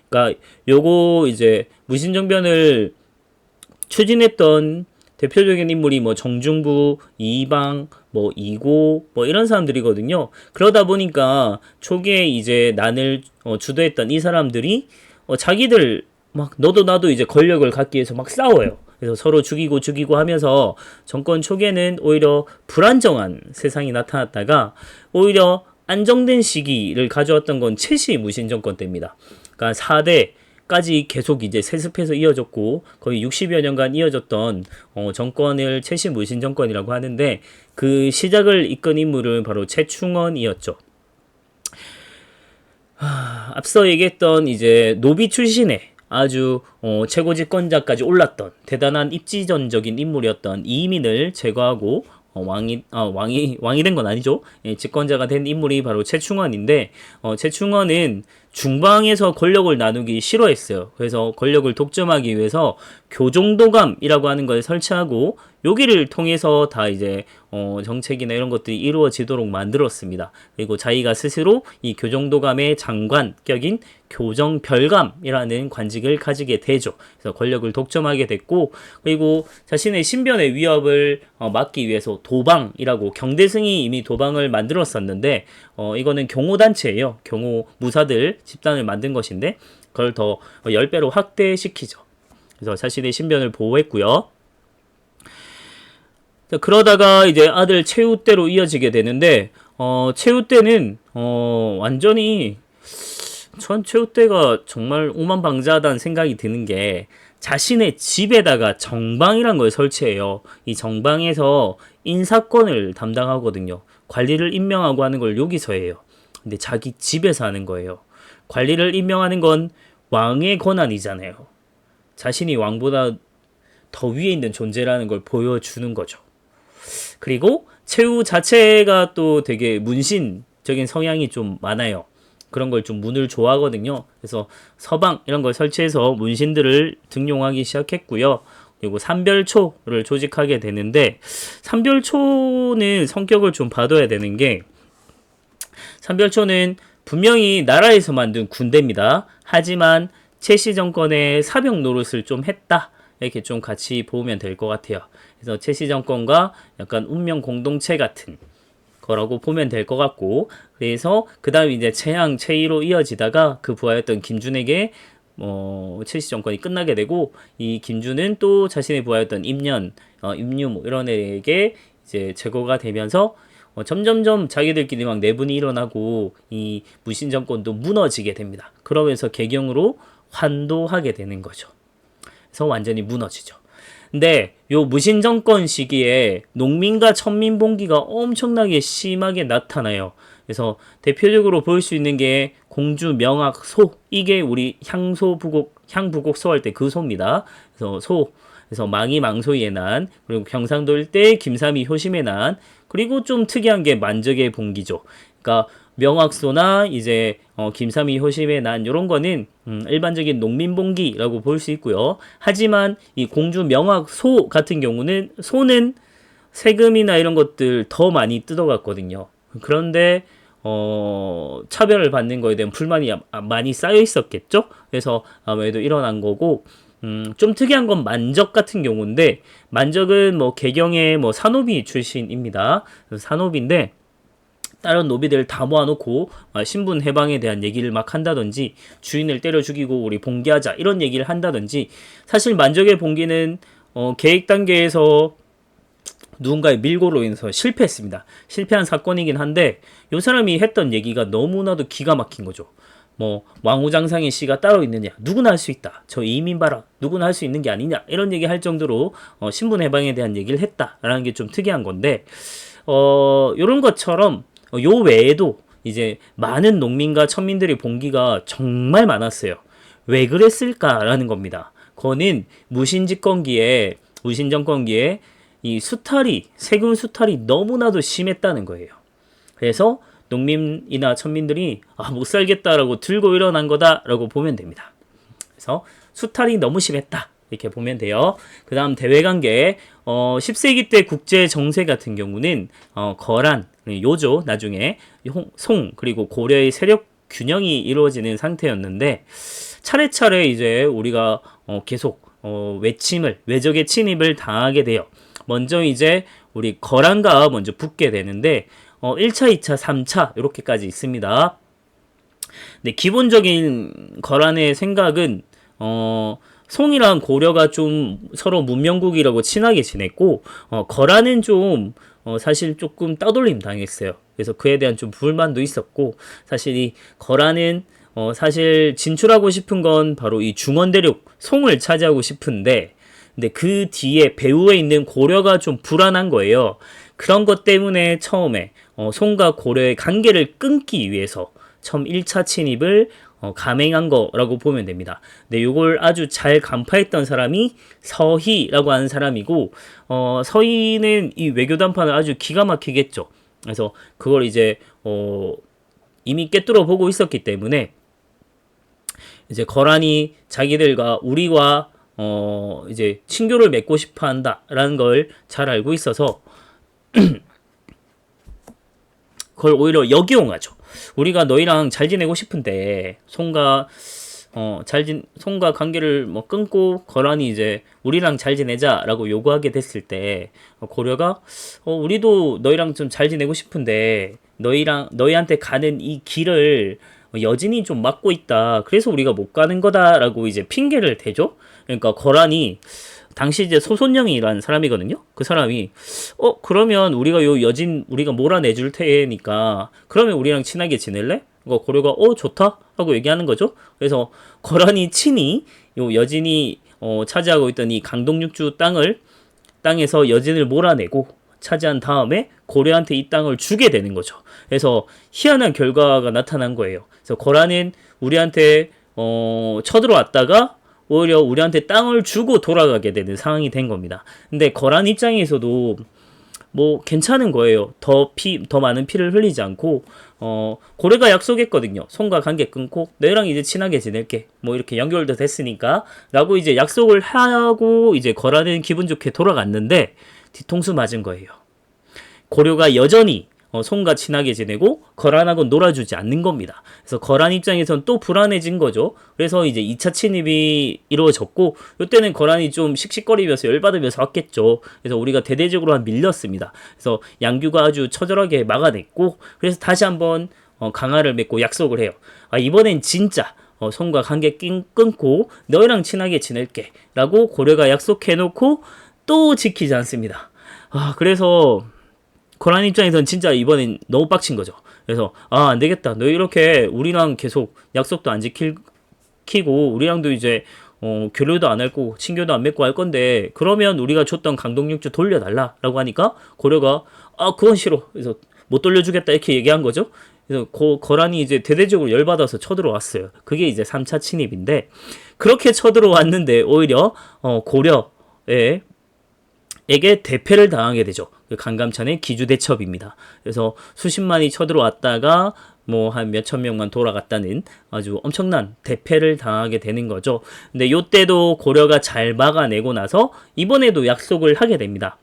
그러니까 요거 이제 무신정변을 추진했던 대표적인 인물이 뭐 정중부, 이방, 뭐 이고 뭐 이런 사람들이거든요. 그러다 보니까 초기에 이제 난을 주도했던 이 사람들이 자기들 막 너도 나도 이제 권력을 갖기 위해서 막 싸워요. 그래서 서로 죽이고 하면서 정권 초기에는 오히려 불안정한 세상이 나타났다가 오히려 안정된 시기를 가져왔던 건 최씨 무신 정권 때입니다. 그러니까 4대까지 계속 이제 세습해서 이어졌고 거의 60여 년간 이어졌던 정권을 최씨 무신 정권이라고 하는데 그 시작을 이끈 인물은 바로 최충원이었죠. 앞서 얘기했던 이제 노비 출신의 아주 최고 집권자까지 올랐던 대단한 입지전적인 인물이었던 이민을 제거하고 왕이 된 건 아니죠. 예, 집권자가 된 인물이 바로 최충원인데 최충원은 중방에서 권력을 나누기 싫어했어요. 그래서 권력을 독점하기 위해서 교종도감이라고 하는 걸 설치하고 여기를 통해서 다 이제 정책이나 이런 것들이 이루어지도록 만들었습니다. 그리고 자기가 스스로 이 교종도감의 장관격인 교정별감이라는 관직을 가지게 되죠. 그래서 권력을 독점하게 됐고 그리고 자신의 신변의 위협을 막기 위해서 도방이라고 경대승이 이미 도방을 만들었었는데 이거는 경호단체예요. 경호 무사들 집단을 만든 것인데 그걸 더 10배로 확대시키죠. 그래서 자신의 신변을 보호했고요. 그러다가 이제 아들 최후 때로 이어지게 되는데 최후 때는 완전히 전 최후 때가 정말 오만방자하다는 생각이 드는 게 자신의 집에다가 정방이란 걸 설치해요. 이 정방에서 인사권을 담당하거든요. 관리를 임명하고 하는 걸 여기서 해요. 근데 자기 집에서 하는 거예요. 관리를 임명하는 건 왕의 권한이잖아요. 자신이 왕보다 더 위에 있는 존재라는 걸 보여주는 거죠. 그리고 최후 자체가 또 되게 문신적인 성향이 좀 많아요. 그런 걸 좀 문을 좋아하거든요. 그래서 서방 이런 걸 설치해서 문신들을 등용하기 시작했고요. 그리고 삼별초를 조직하게 되는데, 삼별초는 성격을 좀 봐둬야 되는 게, 삼별초는 분명히 나라에서 만든 군대입니다. 하지만 최씨 정권의 사병 노릇을 좀 했다, 이렇게 좀 같이 보면 될 것 같아요. 그래서 최씨 정권과 약간 운명 공동체 같은 거라고 보면 될 것 같고, 그래서 그 다음 이제 최양 최이로 이어지다가 그 부하였던 김준에게 최씨 정권이 끝나게 되고, 이 김준은 또 자신의 부하였던 임년, 임유 뭐 이런 애에게 이제 제거가 되면서 점점점 자기들끼리 막 내분이 일어나고 이 무신 정권도 무너지게 됩니다. 그러면서 개경으로 환도하게 되는 거죠. 그래서 완전히 무너지죠. 근데 요 무신 정권 시기에 농민과 천민 봉기가 엄청나게 심하게 나타나요. 그래서 대표적으로 볼 수 있는 게 공주 명악 소, 이게 우리 향부곡 소할 때 그 소입니다. 그래서 소, 그래서 망이 망소의 난, 그리고 경상도 일대 김삼이 효심의 난, 그리고 좀 특이한 게 만적의 봉기죠. 그러니까 명악소나 이제 김삼이 효심의 난, 요런 거는 일반적인 농민봉기라고 볼 수 있고요. 하지만 이 공주 명악소 같은 경우는, 소는 세금이나 이런 것들 더 많이 뜯어갔거든요. 그런데 차별을 받는 거에 대한 불만이 많이 쌓여 있었겠죠. 그래서 아무래도 일어난 거고, 좀 특이한 건 만적 같은 경우인데, 만적은 뭐 개경의 뭐 산노비 출신입니다. 산노비인데 다른 노비들 다 모아놓고 신분 해방에 대한 얘기를 막 한다든지, 주인을 때려 죽이고 우리 봉기하자 이런 얘기를 한다든지, 사실 만적의 봉기는 계획 단계에서 누군가의 밀고로 인해서 실패했습니다. 실패한 사건이긴 한데, 이 사람이 했던 얘기가 너무나도 기가 막힌 거죠. 뭐 왕후장상의 시가 따로 있느냐, 누구나 할 수 있다, 저 이민 봐라, 누구나 할 수 있는 게 아니냐, 이런 얘기 할 정도로 신분 해방에 대한 얘기를 했다라는 게 좀 특이한 건데, 요런 것처럼 요 외에도 이제 많은 농민과 천민들의 봉기가 정말 많았어요. 왜 그랬을까라는 겁니다. 그거는 무신정권기에 이 수탈이, 세금 수탈이 너무나도 심했다는 거예요. 그래서 농민이나 천민들이 못 살겠다라고 들고 일어난 거다라고 보면 됩니다. 그래서 수탈이 너무 심했다, 이렇게 보면 돼요. 그 다음 대외관계, 10세기 때 국제 정세 같은 경우는 거란, 요조, 나중에 송, 그리고 고려의 세력 균형이 이루어지는 상태였는데, 차례차례 이제 우리가 계속 외적의 침입을 당하게 돼요. 먼저 이제 우리 거란과 먼저 붙게 되는데, 1차, 2차, 3차 이렇게까지 있습니다. 근데 기본적인 거란의 생각은 송이랑 고려가 좀 서로 문명국이라고 친하게 지냈고, 거란은 좀 사실 조금 따돌림 당했어요. 그래서 그에 대한 좀 불만도 있었고, 사실 이 거란은 사실 진출하고 싶은 건 바로 이 중원대륙 송을 차지하고 싶은데, 근데 그 뒤에 배후에 있는 고려가 좀 불안한 거예요. 그런 것 때문에 처음에 송과 고려의 관계를 끊기 위해서 처음 1차 침입을 감행한 거라고 보면 됩니다. 근데 이걸 아주 잘 간파했던 사람이 서희라고 하는 사람이고, 서희는 이 외교 담판을 아주 기가 막히게 했죠. 그래서 그걸 이제 이미 꿰뚫어 보고 있었기 때문에, 이제 거란이 자기들과 우리와 이제 친교를 맺고 싶어 한다라는 걸 잘 알고 있어서 그걸 오히려 역이용하죠. 우리가 너희랑 잘 지내고 싶은데 송과 관계를 뭐 끊고 거란이 이제 우리랑 잘 지내자라고 요구하게 됐을 때, 고려가 우리도 너희랑 좀 잘 지내고 싶은데 너희한테 가는 이 길을 여진이 좀 막고 있다, 그래서 우리가 못 가는 거다라고 이제 핑계를 대죠. 그러니까 거란이 당시 이제 소손영이라는 사람이거든요. 그 사람이 그러면 우리가 요 여진 우리가 몰아내줄 테니까 그러면 우리랑 친하게 지낼래? 고려가 좋다 하고 얘기하는 거죠. 그래서 거란이 친히 요 여진이 차지하고 있던 이 강동육주 땅에서 여진을 몰아내고 차지한 다음에 고려한테 이 땅을 주게 되는 거죠. 그래서 희한한 결과가 나타난 거예요. 그래서 거란은 우리한테 쳐들어왔다가 오히려 우리한테 땅을 주고 돌아가게 되는 상황이 된 겁니다. 근데 거란 입장에서도 뭐 괜찮은 거예요. 더 많은 피를 흘리지 않고 고려가 약속했거든요. 손과 관계 끊고 너희랑 이제 친하게 지낼게. 뭐 이렇게 연결도 됐으니까 라고 이제 약속을 하고 이제 거란은 기분 좋게 돌아갔는데 뒤통수 맞은 거예요. 고려가 여전히 손과 친하게 지내고 거란하고 놀아주지 않는 겁니다. 그래서 거란 입장에선 또 불안해진 거죠. 그래서 이제 2차 침입이 이루어졌고 이때는 거란이 좀 씩씩거리면서 열받으면서 왔겠죠. 그래서 우리가 대대적으로 밀렸습니다. 그래서 양규가 아주 처절하게 막아냈고 그래서 다시 한번 강화를 맺고 약속을 해요. 이번엔 진짜 손과 관계 끊고 너희랑 친하게 지낼게 라고 고려가 약속해놓고 또 지키지 않습니다. 그래서 거란 입장에선 진짜 이번엔 너무 빡친 거죠. 그래서 안 되겠다. 너 이렇게 우리랑 계속 약속도 안 지키고 우리랑도 이제 교류도 안 할 거고 친교도 안 맺고 할 건데 그러면 우리가 줬던 강동육주 돌려달라라고 하니까 고려가 그건 싫어. 그래서 못 돌려주겠다 이렇게 얘기한 거죠. 그래서 거란이 이제 대대적으로 열받아서 쳐들어왔어요. 그게 이제 3차 침입인데 그렇게 쳐들어왔는데 오히려 고려에 에게 대패를 당하게 되죠. 강감찬의 기주대첩입니다. 그래서 수십만이 쳐들어왔다가 뭐 한 몇천 명만 돌아갔다는 아주 엄청난 대패를 당하게 되는 거죠. 근데 요때도 고려가 잘 막아내고 나서 이번에도 약속을 하게 됩니다.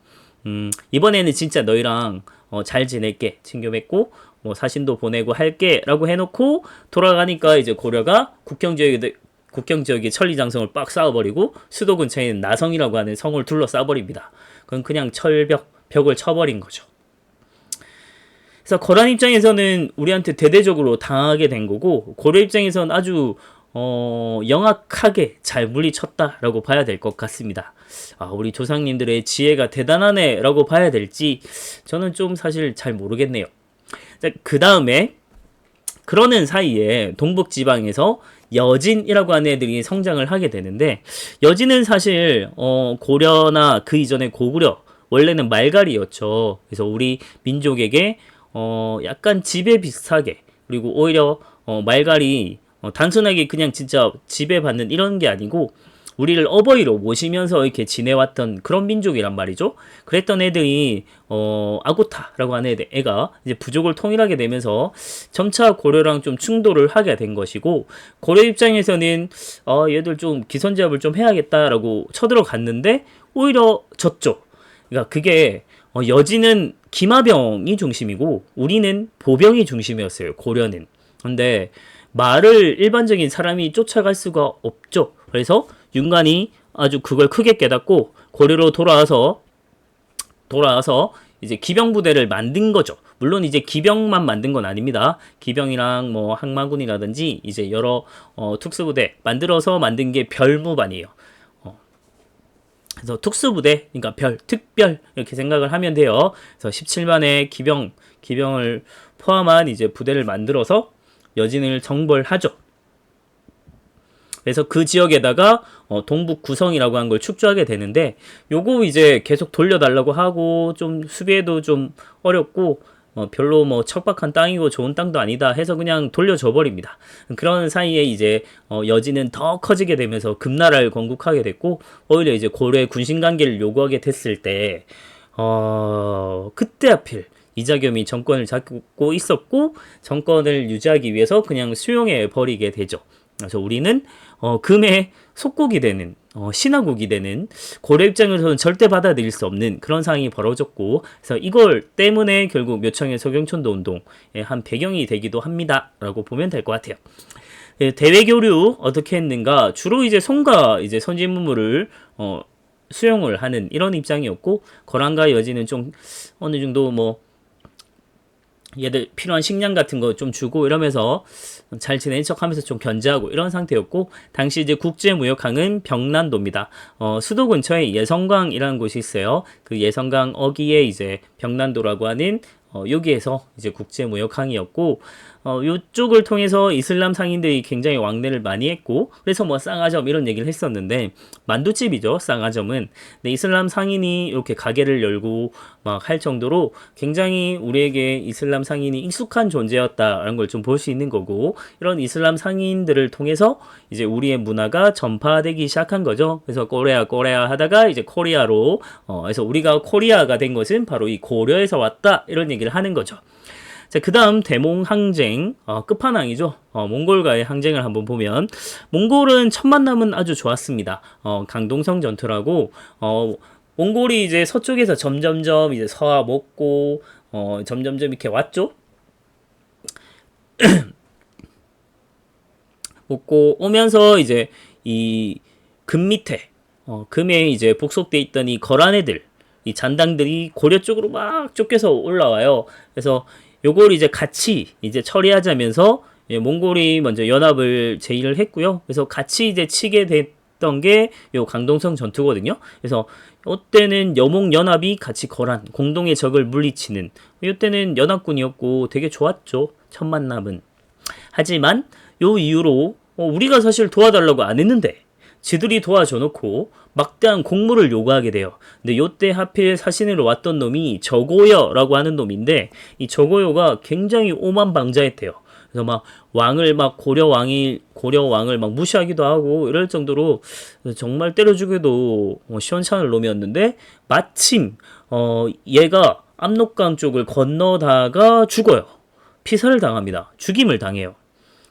이번에는 진짜 너희랑 잘 지낼게. 친교 맺고 뭐 사신도 보내고 할게 라고 해놓고 돌아가니까 이제 고려가 국경 지역에 천리장성을 빡 쌓아버리고 수도 근처에 있는 나성이라고 하는 성을 둘러싸버립니다. 그건 그냥 벽을 쳐버린 거죠. 그래서 거란 입장에서는 우리한테 대대적으로 당하게 된 거고 고려 입장에서는 아주 영악하게 잘 물리쳤다라고 봐야 될 것 같습니다. 우리 조상님들의 지혜가 대단하네 라고 봐야 될지 저는 좀 사실 잘 모르겠네요. 그 다음에 그러는 사이에 동북지방에서 여진이라고 하는 애들이 성장을 하게 되는데 여진은 사실 고려나 그 이전에 고구려 원래는 말갈이었죠. 그래서 우리 민족에게 약간 지배 비슷하게 그리고 오히려 말갈이 단순하게 그냥 진짜 지배받는 이런 게 아니고 우리를 어버이로 모시면서 이렇게 지내왔던 그런 민족이란 말이죠. 그랬던 애들이 아고타라고 하는 애가 이제 부족을 통일하게 되면서 점차 고려랑 좀 충돌을 하게 된 것이고 고려 입장에서는 얘들 좀 기선제압을 좀 해야겠다라고 쳐들어갔는데 오히려 졌죠. 그러니까 그게 여진은 기마병이 중심이고 우리는 보병이 중심이었어요. 고려는. 근데 말을 일반적인 사람이 쫓아갈 수가 없죠. 그래서 윤관이 아주 그걸 크게 깨닫고 고려로 돌아와서 이제 기병 부대를 만든 거죠. 물론 이제 기병만 만든 건 아닙니다. 기병이랑 뭐 항마군이라든지 이제 여러 특수부대 만들어서 만든 게 별무반이에요. 그래서 특수부대, 그러니까 특별 이렇게 생각을 하면 돼요. 그래서 17만의 기병을 포함한 이제 부대를 만들어서 여진을 정벌하죠. 그래서 그 지역에다가 동북 구성이라고 한 걸 축조하게 되는데 요거 이제 계속 돌려달라고 하고 좀 수비에도 좀 어렵고 별로 뭐 척박한 땅이고 좋은 땅도 아니다 해서 그냥 돌려줘 버립니다. 그런 사이에 이제 여진은 더 커지게 되면서 금나라를 건국하게 됐고 오히려 이제 고려의 군신관계를 요구하게 됐을 때 그때 하필 이자겸이 정권을 잡고 있었고 정권을 유지하기 위해서 그냥 수용해 버리게 되죠. 그래서 우리는 금의 속국이 되는 신하국이 되는 고려 입장에서는 절대 받아들일 수 없는 그런 상황이 벌어졌고 그래서 이걸 때문에 결국 묘청의 서경촌도 운동의 한 배경이 되기도 합니다 라고 보면 될 것 같아요. 대외교류 어떻게 했는가 주로 이제 송가 이제 선진문물을 수용을 하는 이런 입장이었고 거란과 여진은 좀 어느 정도 뭐 얘들 필요한 식량 같은 거 좀 주고 이러면서 잘 지내는 척 하면서 좀 견제하고 이런 상태였고 당시 이제 국제무역항은 병난도입니다. 수도 근처에 예성강이라는 곳이 있어요. 그 예성강 어기에 이제 병난도라고 하는 여기에서 이제 국제무역항이었고 요쪽을 통해서 이슬람 상인들이 굉장히 왕래를 많이 했고, 그래서 뭐 쌍화점 이런 얘기를 했었는데, 만두집이죠, 쌍화점은. 근데 이슬람 상인이 이렇게 가게를 열고 막 할 정도로 굉장히 우리에게 이슬람 상인이 익숙한 존재였다라는 걸 좀 볼 수 있는 거고, 이런 이슬람 상인들을 통해서 이제 우리의 문화가 전파되기 시작한 거죠. 그래서 코리아 하다가 이제 코리아로, 그래서 우리가 코리아가 된 것은 바로 이 고려에서 왔다, 이런 얘기를 하는 거죠. 자, 그 다음 대몽 항쟁, 끝판왕이죠. 몽골과의 항쟁을 한번 보면, 몽골은 첫 만남은 아주 좋았습니다. 강동성 전투라고, 몽골이 이제 서쪽에서 점점점 이제 서아 먹고, 점점점 이렇게 왔죠. 먹고 오면서 이제 이 금 밑에, 금에 이제 복속돼 있던 이 거란 애들, 이 잔당들이 고려 쪽으로 막 쫓겨서 올라와요. 그래서 요걸 이제 같이 이제 처리하자면서, 예, 몽골이 먼저 연합을 제의를 했고요. 그래서 같이 이제 치게 됐던 게 요 강동성 전투거든요. 그래서 이때는 여몽 연합이 같이 거란 공동의 적을 물리치는, 이때는 연합군이었고 되게 좋았죠, 첫 만남은. 하지만 요 이후로 우리가 사실 도와달라고 안 했는데 지들이 도와줘 놓고 막대한 공물을 요구하게 돼요. 근데 요때 하필 사신으로 왔던 놈이 저고여라고 하는 놈인데, 이 저고여가 굉장히 오만방자했대요. 그래서 막 왕을 막 고려 왕을 막 무시하기도 하고 이럴 정도로 정말 때려 죽여도 시원찮을 놈이었는데, 마침 얘가 압록강 쪽을 건너다가 죽어요. 피살을 당합니다. 죽임을 당해요.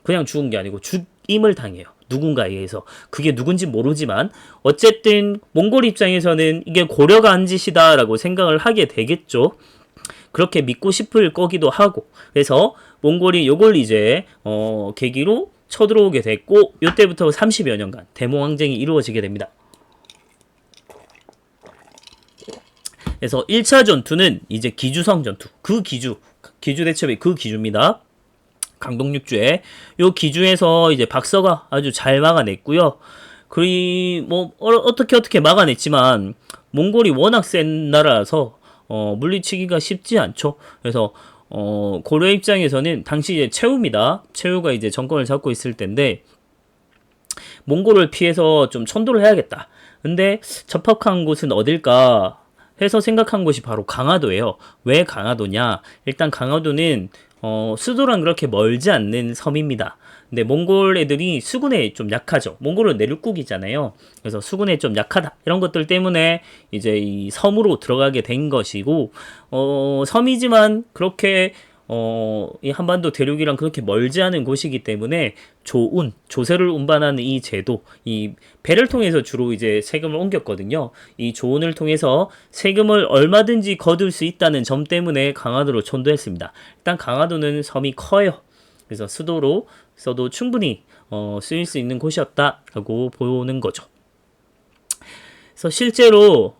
그냥 죽은 게 아니고 죽임을 당해요, 누군가에 의해서. 그게 누군지 모르지만 어쨌든 몽골 입장에서는 이게 고려가 한 짓이다라고 생각을 하게 되겠죠. 그렇게 믿고 싶을 거기도 하고. 그래서 몽골이 요걸 이제 계기로 쳐들어오게 됐고, 요때부터 30여 년간 대몽항쟁이 이루어지게 됩니다. 그래서 1차 전투는 이제 기주성 전투, 그 기주 대첩의 그 기주입니다. 강동육주에 요 기주에서 이제 박서가 아주 잘 막아냈고요. 뭐 어떻게 막아냈지만 몽골이 워낙 센 나라라서 물리치기가 쉽지 않죠. 그래서 고려 입장에서는 당시 이제 최우입니다. 최우가 이제 정권을 잡고 있을 때인데, 몽골을 피해서 좀 천도를 해야겠다. 근데 적합한 곳은 어딜까 해서 생각한 곳이 바로 강화도예요. 왜 강화도냐? 일단 강화도는 수도랑 그렇게 멀지 않는 섬입니다. 근데 몽골 애들이 수군에 좀 약하죠. 몽골은 내륙국이잖아요. 그래서 수군에 좀 약하다, 이런 것들 때문에 이제 이 섬으로 들어가게 된 것이고, 섬이지만 그렇게 이 한반도 대륙이랑 그렇게 멀지 않은 곳이기 때문에 조세를 운반하는 이 제도, 이 배를 통해서 주로 이제 세금을 옮겼거든요. 이 조운을 통해서 세금을 얼마든지 거둘 수 있다는 점 때문에 강화도로 천도했습니다. 일단 강화도는 섬이 커요. 그래서 수도로서도 충분히 쓰일 수 있는 곳이었다라고 보는 거죠. 그래서 실제로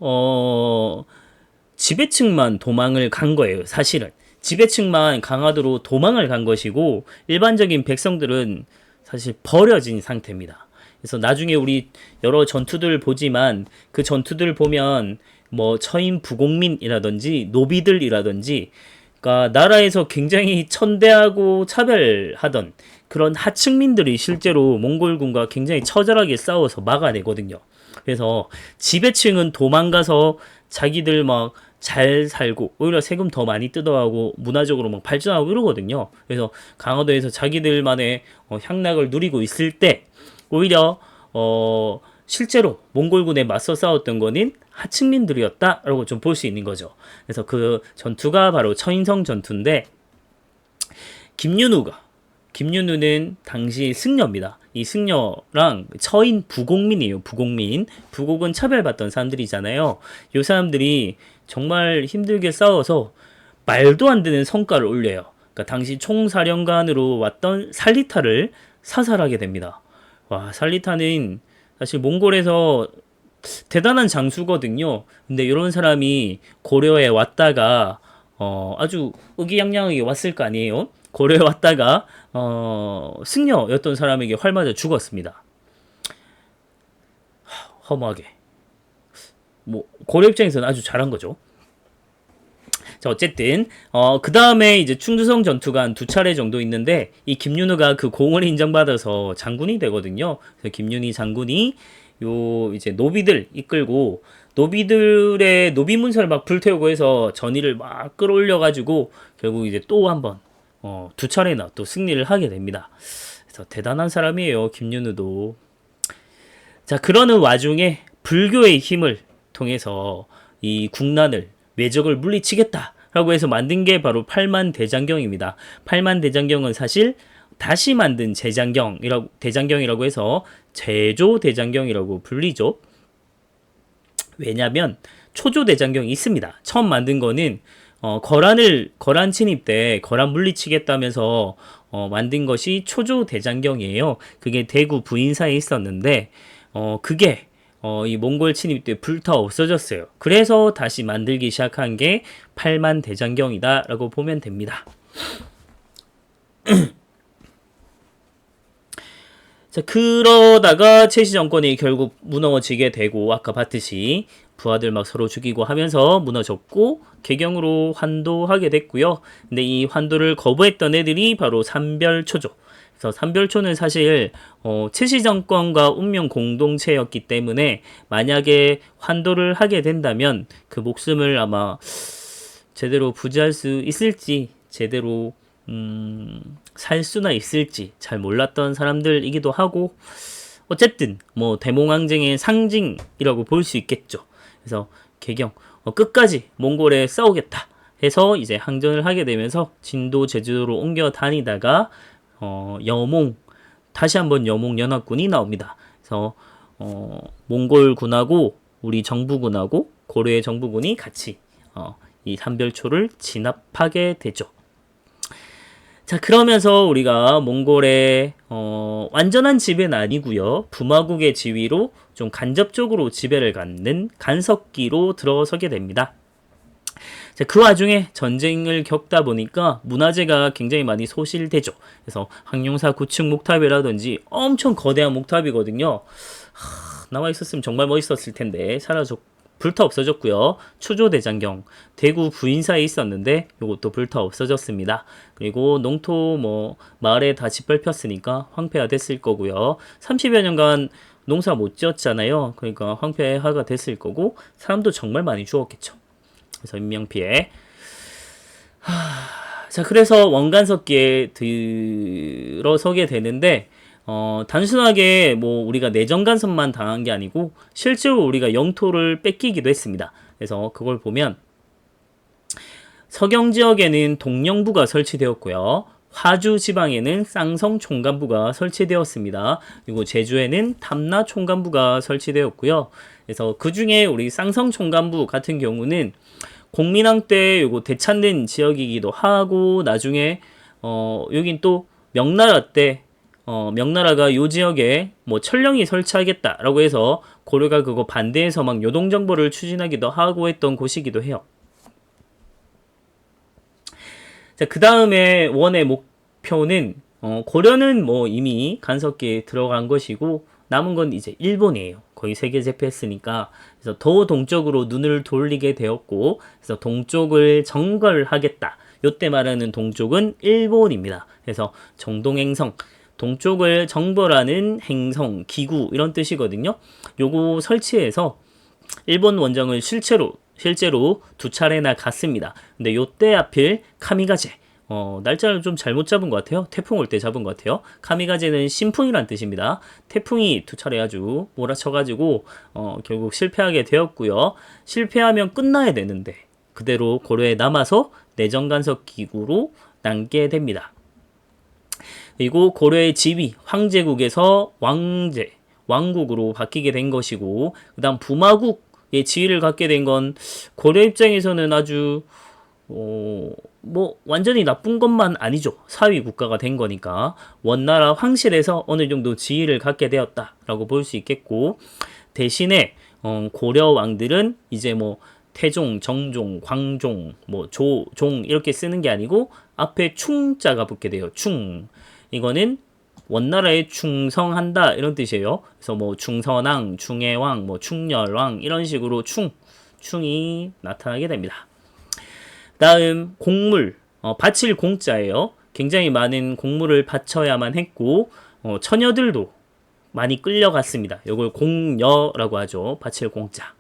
지배층만 도망을 간 거예요, 사실은. 지배층만 강화도로 도망을 간 것이고, 일반적인 백성들은 사실 버려진 상태입니다. 그래서 나중에 우리 여러 전투들 보지만, 그 전투들 보면 뭐 처인 부공민이라든지 노비들이라든지, 그러니까 나라에서 굉장히 천대하고 차별하던 그런 하층민들이 실제로 몽골군과 굉장히 처절하게 싸워서 막아내거든요. 그래서 지배층은 도망가서 자기들 막 잘 살고 오히려 세금 더 많이 뜯어가고 문화적으로 막 발전하고 이러거든요. 그래서 강화도에서 자기들만의 향락을 누리고 있을 때, 오히려 실제로 몽골군에 맞서 싸웠던 거는 하층민들이었다라고 좀 볼 수 있는 거죠. 그래서 그 전투가 바로 처인성 전투인데, 김윤우는 당시 승려입니다. 이 승려랑 처인 부공민이에요. 부곡은 차별받던 사람들이잖아요. 이 사람들이 정말 힘들게 싸워서 말도 안 되는 성과를 올려요. 그러니까 당시 총사령관으로 왔던 살리타를 사살하게 됩니다. 와, 살리타는 사실 몽골에서 대단한 장수거든요. 근데 이런 사람이 고려에 왔다가 아주 의기양양하게 왔을 거 아니에요. 고려에 왔다가 승려였던 사람에게 활 맞아 죽었습니다. 허무하게. 뭐 고려 입장에서는 아주 잘한 거죠. 자, 어쨌든 그 다음에 이제 충주성 전투가 한 두 차례 정도 있는데 이 김윤우가 그 공을 인정받아서 장군이 되거든요. 그래서 김윤희 장군이 요 이제 노비들 이끌고 노비들의 노비 문서를 막 불태우고 해서 전의를 막 끌어올려 가지고 결국 이제 또 한번 두 차례나 또 승리를 하게 됩니다. 그래서 대단한 사람이에요, 김윤우도. 자, 그러는 와중에 불교의 힘을 통해서 이 국난을 외적을 물리치겠다라고 해서 만든 게 바로 팔만대장경입니다. 팔만대장경은 사실 다시 만든 대장경이라고 해서 제조대장경이라고 불리죠. 왜냐면 초조대장경이 있습니다. 처음 만든 거는 거란 침입 때 거란 물리치겠다면서 만든 것이 초조대장경이에요. 그게 대구 부인사에 있었는데 그게 이 몽골 침입 때 불타 없어졌어요. 그래서 다시 만들기 시작한 게 팔만대장경이다라고 보면 됩니다. 자, 그러다가 최씨 정권이 결국 무너지게 되고 아까 봤듯이 부하들 막 서로 죽이고 하면서 무너졌고 개경으로 환도하게 됐고요. 근데 이 환도를 거부했던 애들이 바로 삼별초죠. 그래서 삼별초는 사실 최씨 정권과 운명 공동체였기 때문에 만약에 환도를 하게 된다면 그 목숨을 아마 제대로 부지할 수 있을지 제대로 살 수나 있을지 잘 몰랐던 사람들이기도 하고 어쨌든 뭐 대몽항쟁의 상징이라고 볼 수 있겠죠. 그래서 개경 끝까지 몽골에 싸우겠다 해서 이제 항전을 하게 되면서 진도 제주도로 옮겨 다니다가 여몽 다시 한번 여몽 연합군이 나옵니다. 그래서 몽골군하고 우리 정부군하고 고려의 정부군이 같이 이 삼별초를 진압하게 되죠. 자, 그러면서 우리가 몽골의 완전한 지배는 아니고요. 부마국의 지위로 좀 간접적으로 지배를 갖는 간섭기로 들어서게 됩니다. 자, 그 와중에 전쟁을 겪다 보니까 문화재가 굉장히 많이 소실되죠. 그래서 항룡사 구층 목탑이라든지 엄청 거대한 목탑이거든요. 남아 있었으면 정말 멋있었을 텐데 불타 없어졌고요. 추조대장경 대구 부인사에 있었는데 요것도 불타 없어졌습니다. 그리고 농토 마을에 다 짓밟혔으니까 황폐화 됐을 거고요. 30여 년간 농사 못 지었잖아요. 그러니까 황폐화가 됐을 거고 사람도 정말 많이 죽었겠죠. 그래서 인명피해. 자, 그래서 원간석기에 들어서게 되는데 단순하게 우리가 내정간섭만 당한 게 아니고 실제로 우리가 영토를 뺏기기도 했습니다. 그래서 그걸 보면 서경 지역에는 동령부가 설치되었고요. 화주 지방에는 쌍성 총감부가 설치되었습니다. 그리고 제주에는 탐나 총감부가 설치되었고요. 그래서 그 중에 우리 쌍성 총감부 같은 경우는 공민왕 때 요거 되찾는 지역이기도 하고 나중에 여긴 또 명나라 때 명나라가 요 지역에 천령이 설치하겠다라고 해서 고려가 그거 반대해서 막 요동정보를 추진하기도 하고 했던 곳이기도 해요. 자, 그 다음에 원의 목표는 고려는 이미 간섭기에 들어간 것이고 남은 건 이제 일본이에요. 거의 세계 제패했으니까. 그래서 더 동쪽으로 눈을 돌리게 되었고 그래서 동쪽을 정벌하겠다. 요때 말하는 동쪽은 일본입니다. 그래서 정동행성 동쪽을 정벌하는 행성, 기구 이런 뜻이거든요. 요거 설치해서 일본 원정을 실제로 두 차례나 갔습니다. 근데 요때 하필 카미가제 날짜를 좀 잘못 잡은 것 같아요. 태풍 올 때 잡은 것 같아요. 카미가제는 신풍이란 뜻입니다. 태풍이 두 차례 아주 몰아쳐가지고 결국 실패하게 되었고요. 실패하면 끝나야 되는데 그대로 고려에 남아서 내정간섭 기구로 남게 됩니다. 그리고 고려의 지위 황제국에서 왕국으로 바뀌게 된 것이고 그 다음 부마국의 지위를 갖게 된 건 고려 입장에서는 아주 완전히 나쁜 것만 아니죠. 사위 국가가 된 거니까 원나라 황실에서 어느 정도 지위를 갖게 되었다라고 볼 수 있겠고 대신에 고려 왕들은 이제 태종, 정종, 광종, 조종 이렇게 쓰는 게 아니고 앞에 충자가 붙게 돼요. 충. 이거는 원나라에 충성한다 이런 뜻이에요. 그래서 충선왕, 충해왕, 충렬왕 이런 식으로 충이 나타나게 됩니다. 다음 곡물, 바칠 공자예요. 굉장히 많은 곡물을 바쳐야만 했고 처녀들도 많이 끌려갔습니다. 이걸 공여라고 하죠. 바칠 공자.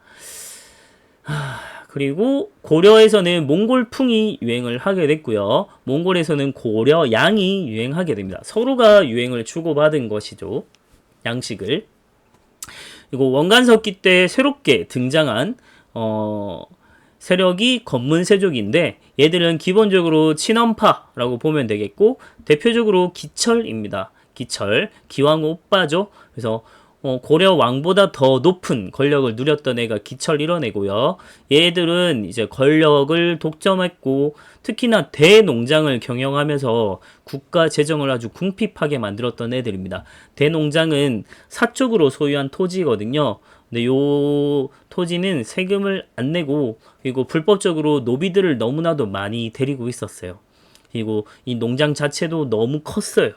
그리고 고려에서는 몽골풍이 유행을 하게 됐고요. 몽골에서는 고려양이 유행하게 됩니다. 서로가 유행을 주고받은 것이죠. 양식을. 그리고 원간석기 때 새롭게 등장한 세력이 건문세족인데 얘들은 기본적으로 친원파라고 보면 되겠고 대표적으로 기철입니다. 기철, 기왕 오빠죠. 그래서 고려 왕보다 더 높은 권력을 누렸던 애가 기철 이런 애고요. 얘들은 이제 권력을 독점했고 특히나 대농장을 경영하면서 국가 재정을 아주 궁핍하게 만들었던 애들입니다. 대농장은 사적으로 소유한 토지거든요. 근데 요 토지는 세금을 안 내고 그리고 불법적으로 노비들을 너무나도 많이 데리고 있었어요. 그리고 이 농장 자체도 너무 컸어요.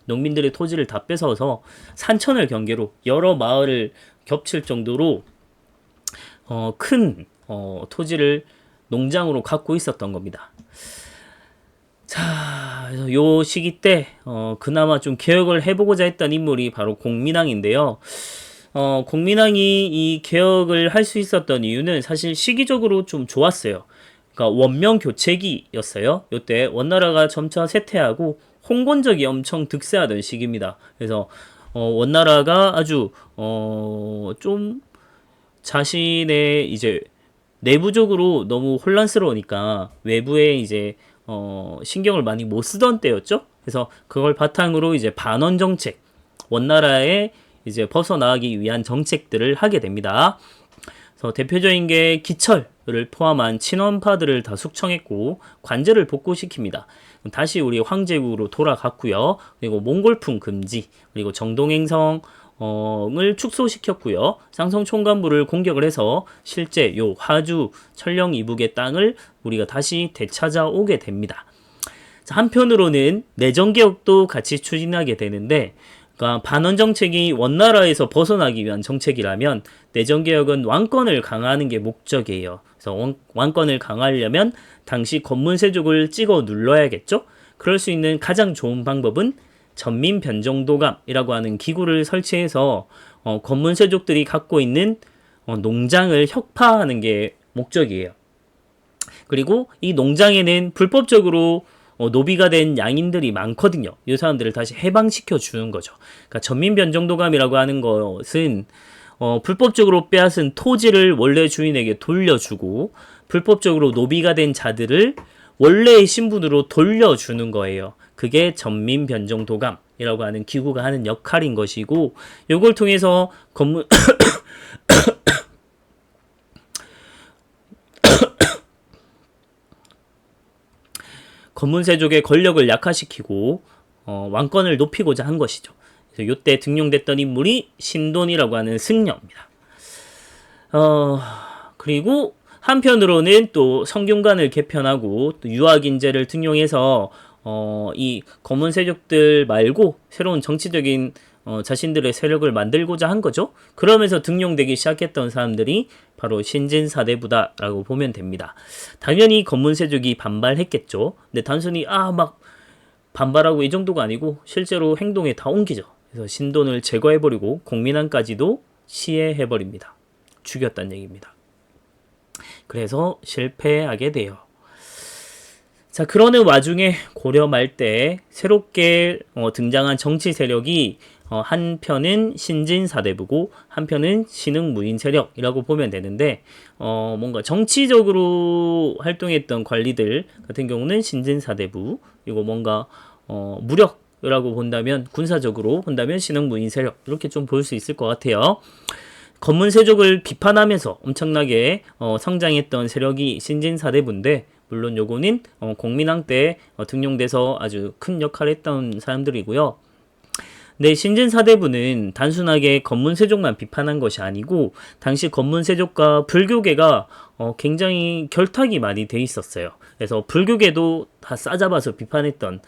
농민들의 토지를 다 뺏어서 산천을 경계로 여러 마을을 겹칠 정도로 큰 토지를 농장으로 갖고 있었던 겁니다. 자, 그래서 요 시기 때 그나마 좀 개혁을 해보고자 했던 인물이 바로 공민왕인데요. 공민왕이 이 개혁을 할 수 있었던 이유는 사실 시기적으로 좀 좋았어요. 그러니까 원명 교체기였어요. 이때 원나라가 점차 쇠퇴하고 홍건적이 엄청 득세하던 시기입니다. 그래서 원나라가 아주 좀 자신의 이제 내부적으로 너무 혼란스러우니까 외부에 이제 신경을 많이 못 쓰던 때였죠. 그래서 그걸 바탕으로 이제 반원 정책, 원나라에 이제 벗어나기 위한 정책들을 하게 됩니다. 그래서 대표적인 게 기철을 포함한 친원파들을 다 숙청했고 관제를 복구시킵니다. 다시 우리 황제국으로 돌아갔고요. 그리고 몽골풍 금지, 그리고 정동행성을 축소시켰고요. 쌍성 총관부를 공격을 해서 실제 요 화주 천령 이북의 땅을 우리가 다시 되찾아오게 됩니다. 자, 한편으로는 내정개혁도 같이 추진하게 되는데 그러니까 반원 정책이 원나라에서 벗어나기 위한 정책이라면 내정개혁은 왕권을 강화하는 게 목적이에요. 그래서 왕권을 강화하려면 당시 건문세족을 찍어 눌러야겠죠. 그럴 수 있는 가장 좋은 방법은 전민변정도감이라고 하는 기구를 설치해서 건문세족들이 갖고 있는 농장을 혁파하는 게 목적이에요. 그리고 이 농장에는 불법적으로 노비가 된 양인들이 많거든요. 이 사람들을 다시 해방시켜 주는 거죠. 그러니까 전민변정도감이라고 하는 것은 불법적으로 빼앗은 토지를 원래 주인에게 돌려주고 불법적으로 노비가 된 자들을 원래의 신분으로 돌려주는 거예요. 그게 전민변정도감이라고 하는 기구가 하는 역할인 것이고 이걸 통해서 건문세족의 권력을 약화시키고 왕권을 높이고자 한 것이죠. 그래서 이때 등용됐던 인물이 신돈이라고 하는 승려입니다. 그리고 한편으로는 또 성균관을 개편하고 또 유학인재를 등용해서 이 건문세족들 말고 새로운 정치적인 자신들의 세력을 만들고자 한 거죠. 그러면서 등용되기 시작했던 사람들이 바로 신진사대부다라고 보면 됩니다. 당연히 건문세족이 반발했겠죠. 근데 단순히 막 반발하고 이 정도가 아니고 실제로 행동에 다 옮기죠. 그래서 신돈을 제거해버리고 공민왕까지도 시해해버립니다. 죽였다는 얘기입니다. 그래서 실패하게 돼요. 자, 그러는 와중에 고려 말 때 새롭게 등장한 정치 세력이 한편은 신진사대부고 한편은 신흥무인 세력이라고 보면 되는데 뭔가 정치적으로 활동했던 관리들 같은 경우는 신진사대부, 그리고 뭔가 무력이라고 본다면 군사적으로 본다면 신흥무인 세력 이렇게 좀 볼 수 있을 것 같아요. 건문세족을 비판하면서 엄청나게 성장했던 세력이 신진사대부인데 물론 요거는 공민왕 때 등용돼서 아주 큰 역할을 했던 사람들이고요. 네, 신진사대부는 단순하게 건문세족만 비판한 것이 아니고 당시 건문세족과 불교계가 굉장히 결탁이 많이 돼 있었어요. 그래서 불교계도 다 싸잡아서 비판했던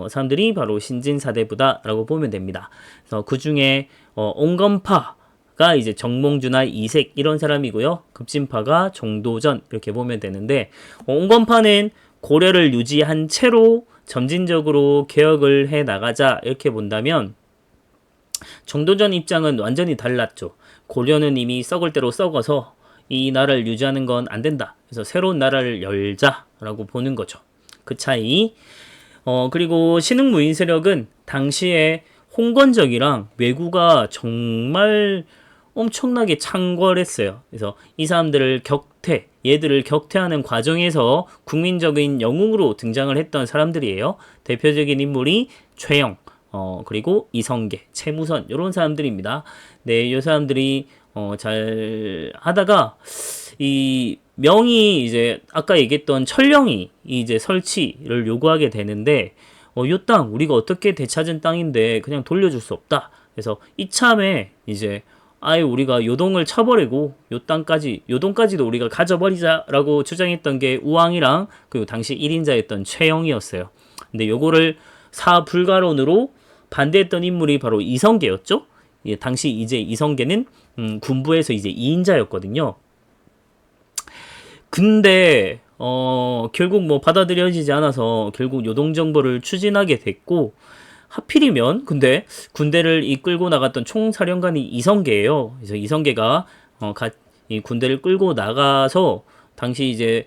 사람들이 바로 신진사대부다라고 보면 됩니다. 그래서 그 중에 온건파가 이제 정몽주나 이색 이런 사람이고요. 급진파가 정도전 이렇게 보면 되는데 온건파는 고려를 유지한 채로 점진적으로 개혁을 해 나가자 이렇게 본다면 정도전 입장은 완전히 달랐죠. 고려는 이미 썩을 대로 썩어서 이 나라를 유지하는 건 안 된다. 그래서 새로운 나라를 열자라고 보는 거죠. 그 차이. 그리고 신흥무인 세력은 당시에 홍건적이랑 왜구가 정말 엄청나게 창궐했어요. 그래서 이 사람들을 얘들을 격퇴하는 과정에서 국민적인 영웅으로 등장을 했던 사람들이에요. 대표적인 인물이 최영, 그리고 이성계, 채무선 이런 사람들입니다. 네, 이 사람들이 잘 하다가 이 명이 이제 아까 얘기했던 철령이 이제 설치를 요구하게 되는데 요 땅 우리가 어떻게 되찾은 땅인데 그냥 돌려줄 수 없다. 그래서 이참에 이제 아예 우리가 요동을 쳐버리고 요동까지도 우리가 가져버리자라고 주장했던 게 우왕이랑 그리고 당시 1인자였던 최영이었어요. 근데 요거를 사불가론으로 반대했던 인물이 바로 이성계였죠. 예, 당시 이제 이성계는 군부에서 이제 2인자였거든요. 근데 결국 뭐 받아들여지지 않아서 결국 요동정벌을 추진하게 됐고 하필이면 근데 군대를 이끌고 나갔던 총사령관이 이성계예요. 그래서 이성계가 이 군대를 끌고 나가서 당시 이제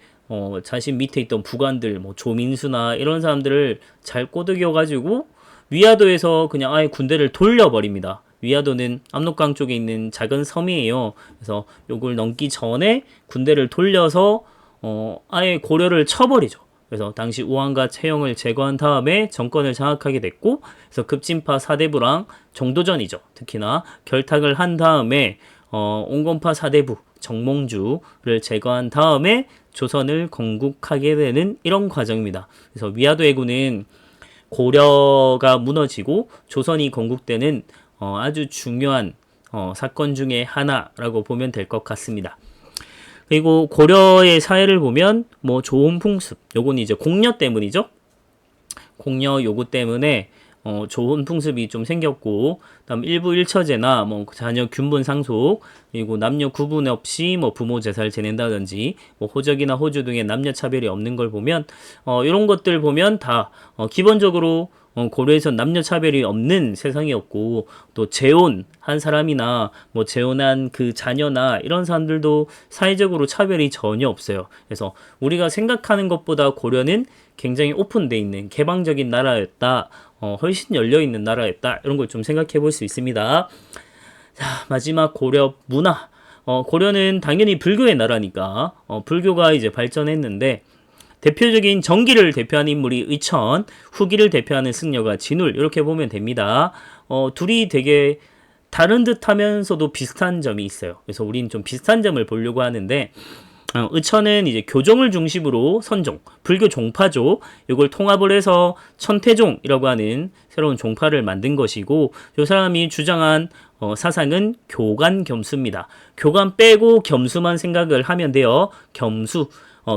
자신 밑에 있던 부관들 뭐 조민수나 이런 사람들을 잘 꼬드겨 가지고 위화도에서 그냥 아예 군대를 돌려버립니다. 위화도는 압록강 쪽에 있는 작은 섬이에요. 그래서 요걸 넘기 전에 군대를 돌려서 아예 고려를 쳐버리죠. 그래서 당시 우왕과 채영을 제거한 다음에 정권을 장악하게 됐고, 그래서 급진파 사대부랑 정도전이죠. 특히나 결탁을 한 다음에 온건파 사대부 정몽주를 제거한 다음에 조선을 건국하게 되는 이런 과정입니다. 그래서 위화도 해군은 고려가 무너지고 조선이 건국되는 아주 중요한 사건 중에 하나라고 보면 될 것 같습니다. 그리고 고려의 사회를 보면 뭐 좋은 풍습, 요건 이제 공려 때문이죠. 공려 요구 때문에 좋은 풍습이 좀 생겼고, 그다음 일부 일처제나 뭐 자녀 균분 상속, 그리고 남녀 구분 없이 뭐 부모 제사를 지낸다든지, 뭐 호적이나 호주 등의 남녀 차별이 없는 걸 보면 이런 것들 보면 다 기본적으로 고려에선 남녀 차별이 없는 세상이었고, 또 재혼한 사람이나 뭐 재혼한 그 자녀나 이런 사람들도 사회적으로 차별이 전혀 없어요. 그래서 우리가 생각하는 것보다 고려는 굉장히 오픈돼 있는 개방적인 나라였다. 훨씬 열려있는 나라였다. 이런 걸 좀 생각해 볼 수 있습니다. 자, 마지막 고려 문화. 고려는 당연히 불교의 나라니까 불교가 이제 발전했는데, 대표적인 정기를 대표하는 인물이 의천, 후기를 대표하는 승려가 진울, 이렇게 보면 됩니다. 둘이 되게 다른 듯 하면서도 비슷한 점이 있어요. 그래서 우리는 좀 비슷한 점을 보려고 하는데, 의천은 이제 교종을 중심으로 선종, 불교 종파죠. 이걸 통합을 해서 천태종이라고 하는 새로운 종파를 만든 것이고, 이 사람이 주장한 사상은 교관 겸수입니다. 교관 빼고 겸수만 생각을 하면 돼요. 겸수,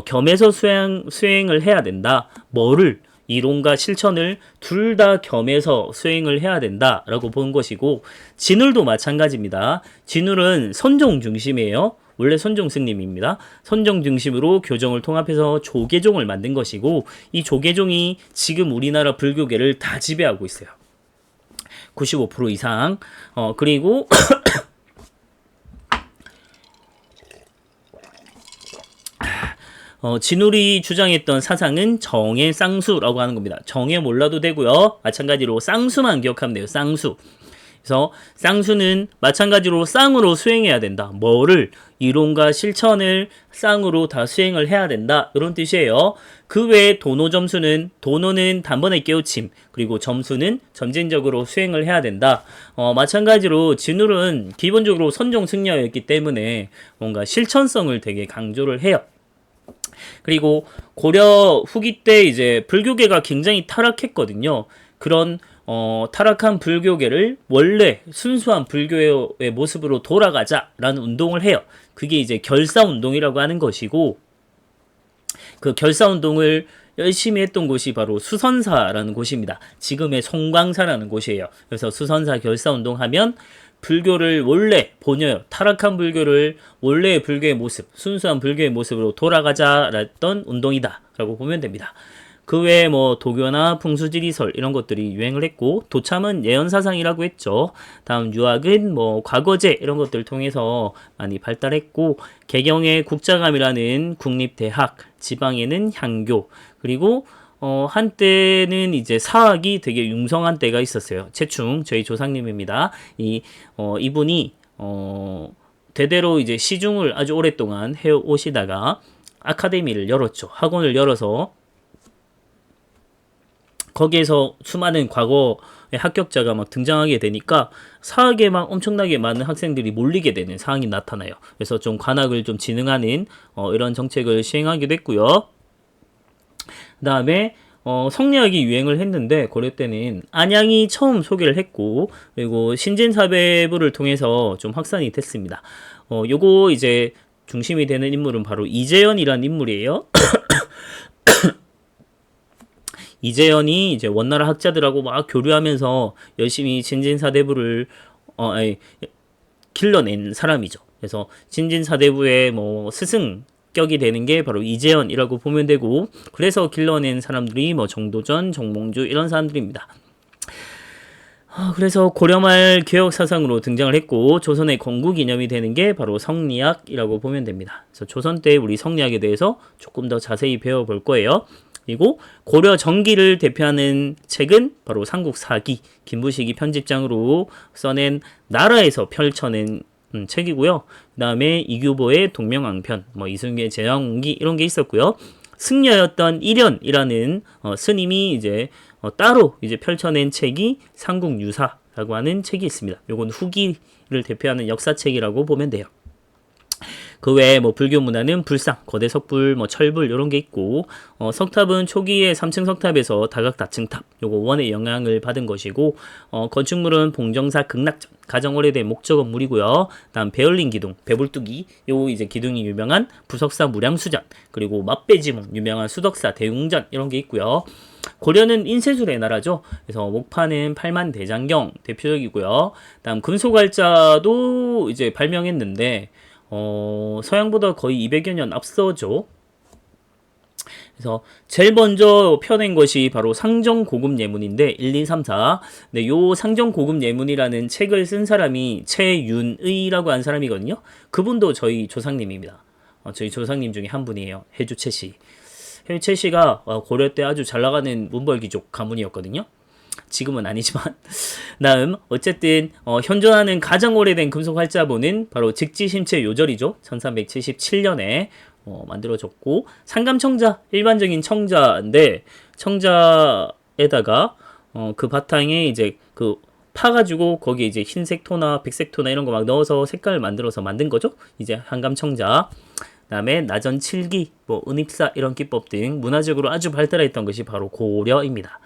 겸해서 수행을 해야 된다. 뭐를? 이론과 실천을 둘 다 겸해서 수행을 해야 된다라고 본 것이고, 진울도 마찬가지입니다. 진울은 선종 중심이에요. 원래 선종 스님입니다. 선종 중심으로 교종을 통합해서 조계종을 만든 것이고, 이 조계종이 지금 우리나라 불교계를 다 지배하고 있어요. 95% 이상. 그리고 진울이 주장했던 사상은 정의 쌍수라고 하는 겁니다. 정의 몰라도 되고요. 마찬가지로 쌍수만 기억하면 돼요. 쌍수. 그래서 쌍수는 마찬가지로 쌍으로 수행해야 된다. 뭐를? 이론과 실천을 쌍으로 다 수행을 해야 된다. 이런 뜻이에요. 그 외에 도노 점수는, 도노는 단번에 깨우침, 그리고 점수는 점진적으로 수행을 해야 된다. 마찬가지로 진울은 기본적으로 선종 승려였기 때문에 뭔가 실천성을 되게 강조를 해요. 그리고 고려 후기 때 이제 불교계가 굉장히 타락했거든요. 그런 타락한 불교계를 원래 순수한 불교의 모습으로 돌아가자라는 운동을 해요. 그게 이제 결사운동이라고 하는 것이고, 그 결사운동을 열심히 했던 곳이 바로 수선사라는 곳입니다. 지금의 송광사라는 곳이에요. 그래서 수선사 결사운동 하면 불교를 원래 본여 타락한 불교를 원래의 불교의 모습, 순수한 불교의 모습으로 돌아가자랬던 운동이다 라고 보면 됩니다. 그 외에 뭐 도교나 풍수지리설 이런 것들이 유행을 했고, 도참은 예언사상이라고 했죠. 다음 유학은 뭐 과거제 이런 것들을 통해서 많이 발달했고, 개경의 국자감이라는 국립대학, 지방에는 향교, 그리고 한때는 이제 사학이 되게 융성한 때가 있었어요. 최충 저희 조상님입니다. 이분이 대대로 이제 시중을 아주 오랫동안 해 오시다가 아카데미를 열었죠. 학원을 열어서 거기에서 수많은 과거의 합격자가 막 등장하게 되니까 사학에 막 엄청나게 많은 학생들이 몰리게 되는 상황이 나타나요. 그래서 좀 관학을 좀 진흥하는 이런 정책을 시행하기도 했고요. 그 다음에 성리학이 유행을 했는데 고려 때는 안양이 처음 소개를 했고, 그리고 신진사배부를 통해서 좀 확산이 됐습니다. 요거 이제 중심이 되는 인물은 바로 이재현이라는 인물이에요. 이재현이 이제 원나라 학자들하고 막 교류하면서 열심히 신진사대부를 길러낸 사람이죠. 그래서 신진사대부의 뭐 스승격이 되는 게 바로 이재현이라고 보면 되고, 그래서 길러낸 사람들이 뭐 정도전, 정몽주 이런 사람들입니다. 그래서 고려말 개혁 사상으로 등장을 했고, 조선의 건국 이념이 되는 게 바로 성리학이라고 보면 됩니다. 그래서 조선 때 우리 성리학에 대해서 조금 더 자세히 배워볼 거예요. 그리고 고려 정기를 대표하는 책은 바로 삼국사기, 김부식이 편집장으로 써낸 나라에서 펼쳐낸 책이고요. 그 다음에 이규보의 동명왕편, 뭐 이승기의 제왕운기 이런 게 있었고요. 승려였던 일현이라는 스님이 이제 따로 이제 펼쳐낸 책이 삼국유사라고 하는 책이 있습니다. 요건 후기를 대표하는 역사책이라고 보면 돼요. 그 외에 뭐 불교 문화는 불상, 거대 석불, 뭐 철불 이런 게 있고, 석탑은 초기에 3층 석탑에서 다각다층탑, 요거 원의 영향을 받은 것이고, 건축물은 봉정사 극락전, 가장 오래된 목조 건물이고요. 다음 베를린 기둥, 배불뚝이, 요 이제 기둥이 유명한 부석사 무량수전, 그리고 맛배지문 유명한 수덕사 대웅전 이런 게 있고요. 고려는 인쇄술의 나라죠. 그래서 목파는 팔만대장경 대표적이고요. 다음 금소갈자도 이제 발명했는데 서양보다 거의 200여 년 앞서죠. 그래서 제일 먼저 펴낸 것이 바로 상정고급 예문인데 1, 2, 3, 4. 네, 요 상정고급 예문이라는 책을 쓴 사람이 최윤의라고 한 사람이거든요. 그분도 저희 조상님입니다. 저희 조상님 중에 한 분이에요. 해주채 씨. 해주채 씨가 고려 때 아주 잘 나가는 문벌귀족 가문이었거든요. 지금은 아니지만. 다음 어쨌든 현존하는 가장 오래된 금속 활자본은 바로 직지심체 요절이죠. 1377년에 만들어졌고, 상감청자, 일반적인 청자인데 청자에다가 그 바탕에 이제 그 파가지고 거기에 이제 흰색 토나 백색 토나 이런 거 막 넣어서 색깔을 만들어서 만든 거죠. 이제 한감청자. 그다음에 나전 칠기, 뭐 은입사 이런 기법 등 문화적으로 아주 발달했던 것이 바로 고려입니다.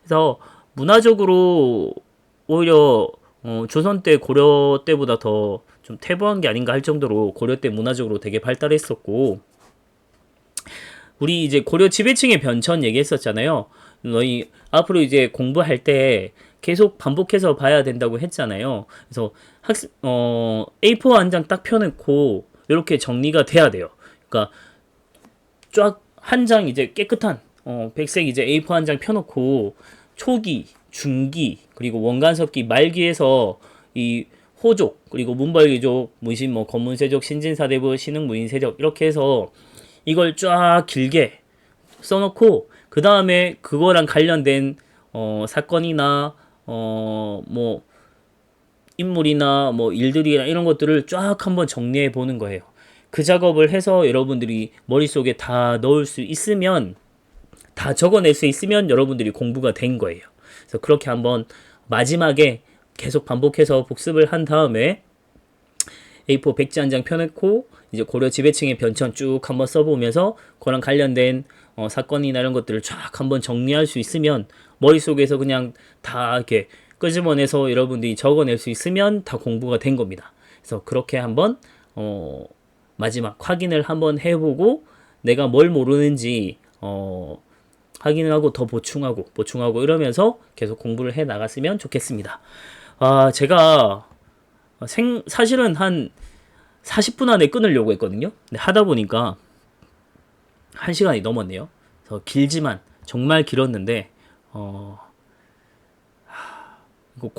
그래서 문화적으로 오히려 조선 때 고려 때보다 더 좀 퇴보한 게 아닌가 할 정도로 고려 때 문화적으로 되게 발달했었고, 우리 이제 고려 지배층의 변천 얘기했었잖아요. 너희 앞으로 이제 공부할 때 계속 반복해서 봐야 된다고 했잖아요. 그래서 A4 한 장 딱 펴놓고 이렇게 정리가 돼야 돼요. 그러니까 쫙 한 장 이제 깨끗한 백색 이제 A4 한 장 펴놓고 초기, 중기, 그리고 원간석기, 말기에서 이 호족, 그리고 문벌귀족, 문신, 뭐 건문세족, 신진사대부, 신흥무인세족 이렇게 해서 이걸 쫙 길게 써놓고, 그 다음에 그거랑 관련된 사건이나 뭐 인물이나 뭐 일들이나 이런 것들을 쫙 한번 정리해 보는 거예요. 그 작업을 해서 여러분들이 머릿속에 다 넣을 수 있으면, 다 적어낼 수 있으면 여러분들이 공부가 된 거예요. 그래서 그렇게 한번 마지막에 계속 반복해서 복습을 한 다음에 A4 백지 한 장 펴놓고 이제 고려 지배층의 변천 쭉 한번 써보면서 그랑 관련된 사건이나 이런 것들을 쫙 한번 정리할 수 있으면 머릿속에서 그냥 다 이렇게 끄집어내서 여러분들이 적어낼 수 있으면 다 공부가 된 겁니다. 그래서 그렇게 한번 마지막 확인을 한번 해보고 내가 뭘 모르는지 확인하고 더 보충하고 이러면서 계속 공부를 해 나갔으면 좋겠습니다. 제가 사실은 한 40분 안에 끊으려고 했거든요. 근데 하다 보니까 1시간이 넘었네요. 그래서 길지만 정말 길었는데 이거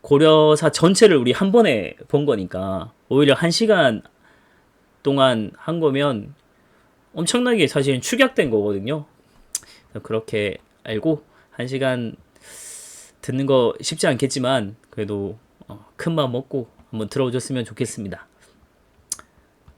고려사 전체를 우리 한 번에 본 거니까 오히려 1시간 동안 한 거면 엄청나게 사실은 축약된 거거든요. 그렇게 알고 1시간 듣는 거 쉽지 않겠지만 그래도 큰 마음 먹고 한번 들어줬으면 좋겠습니다.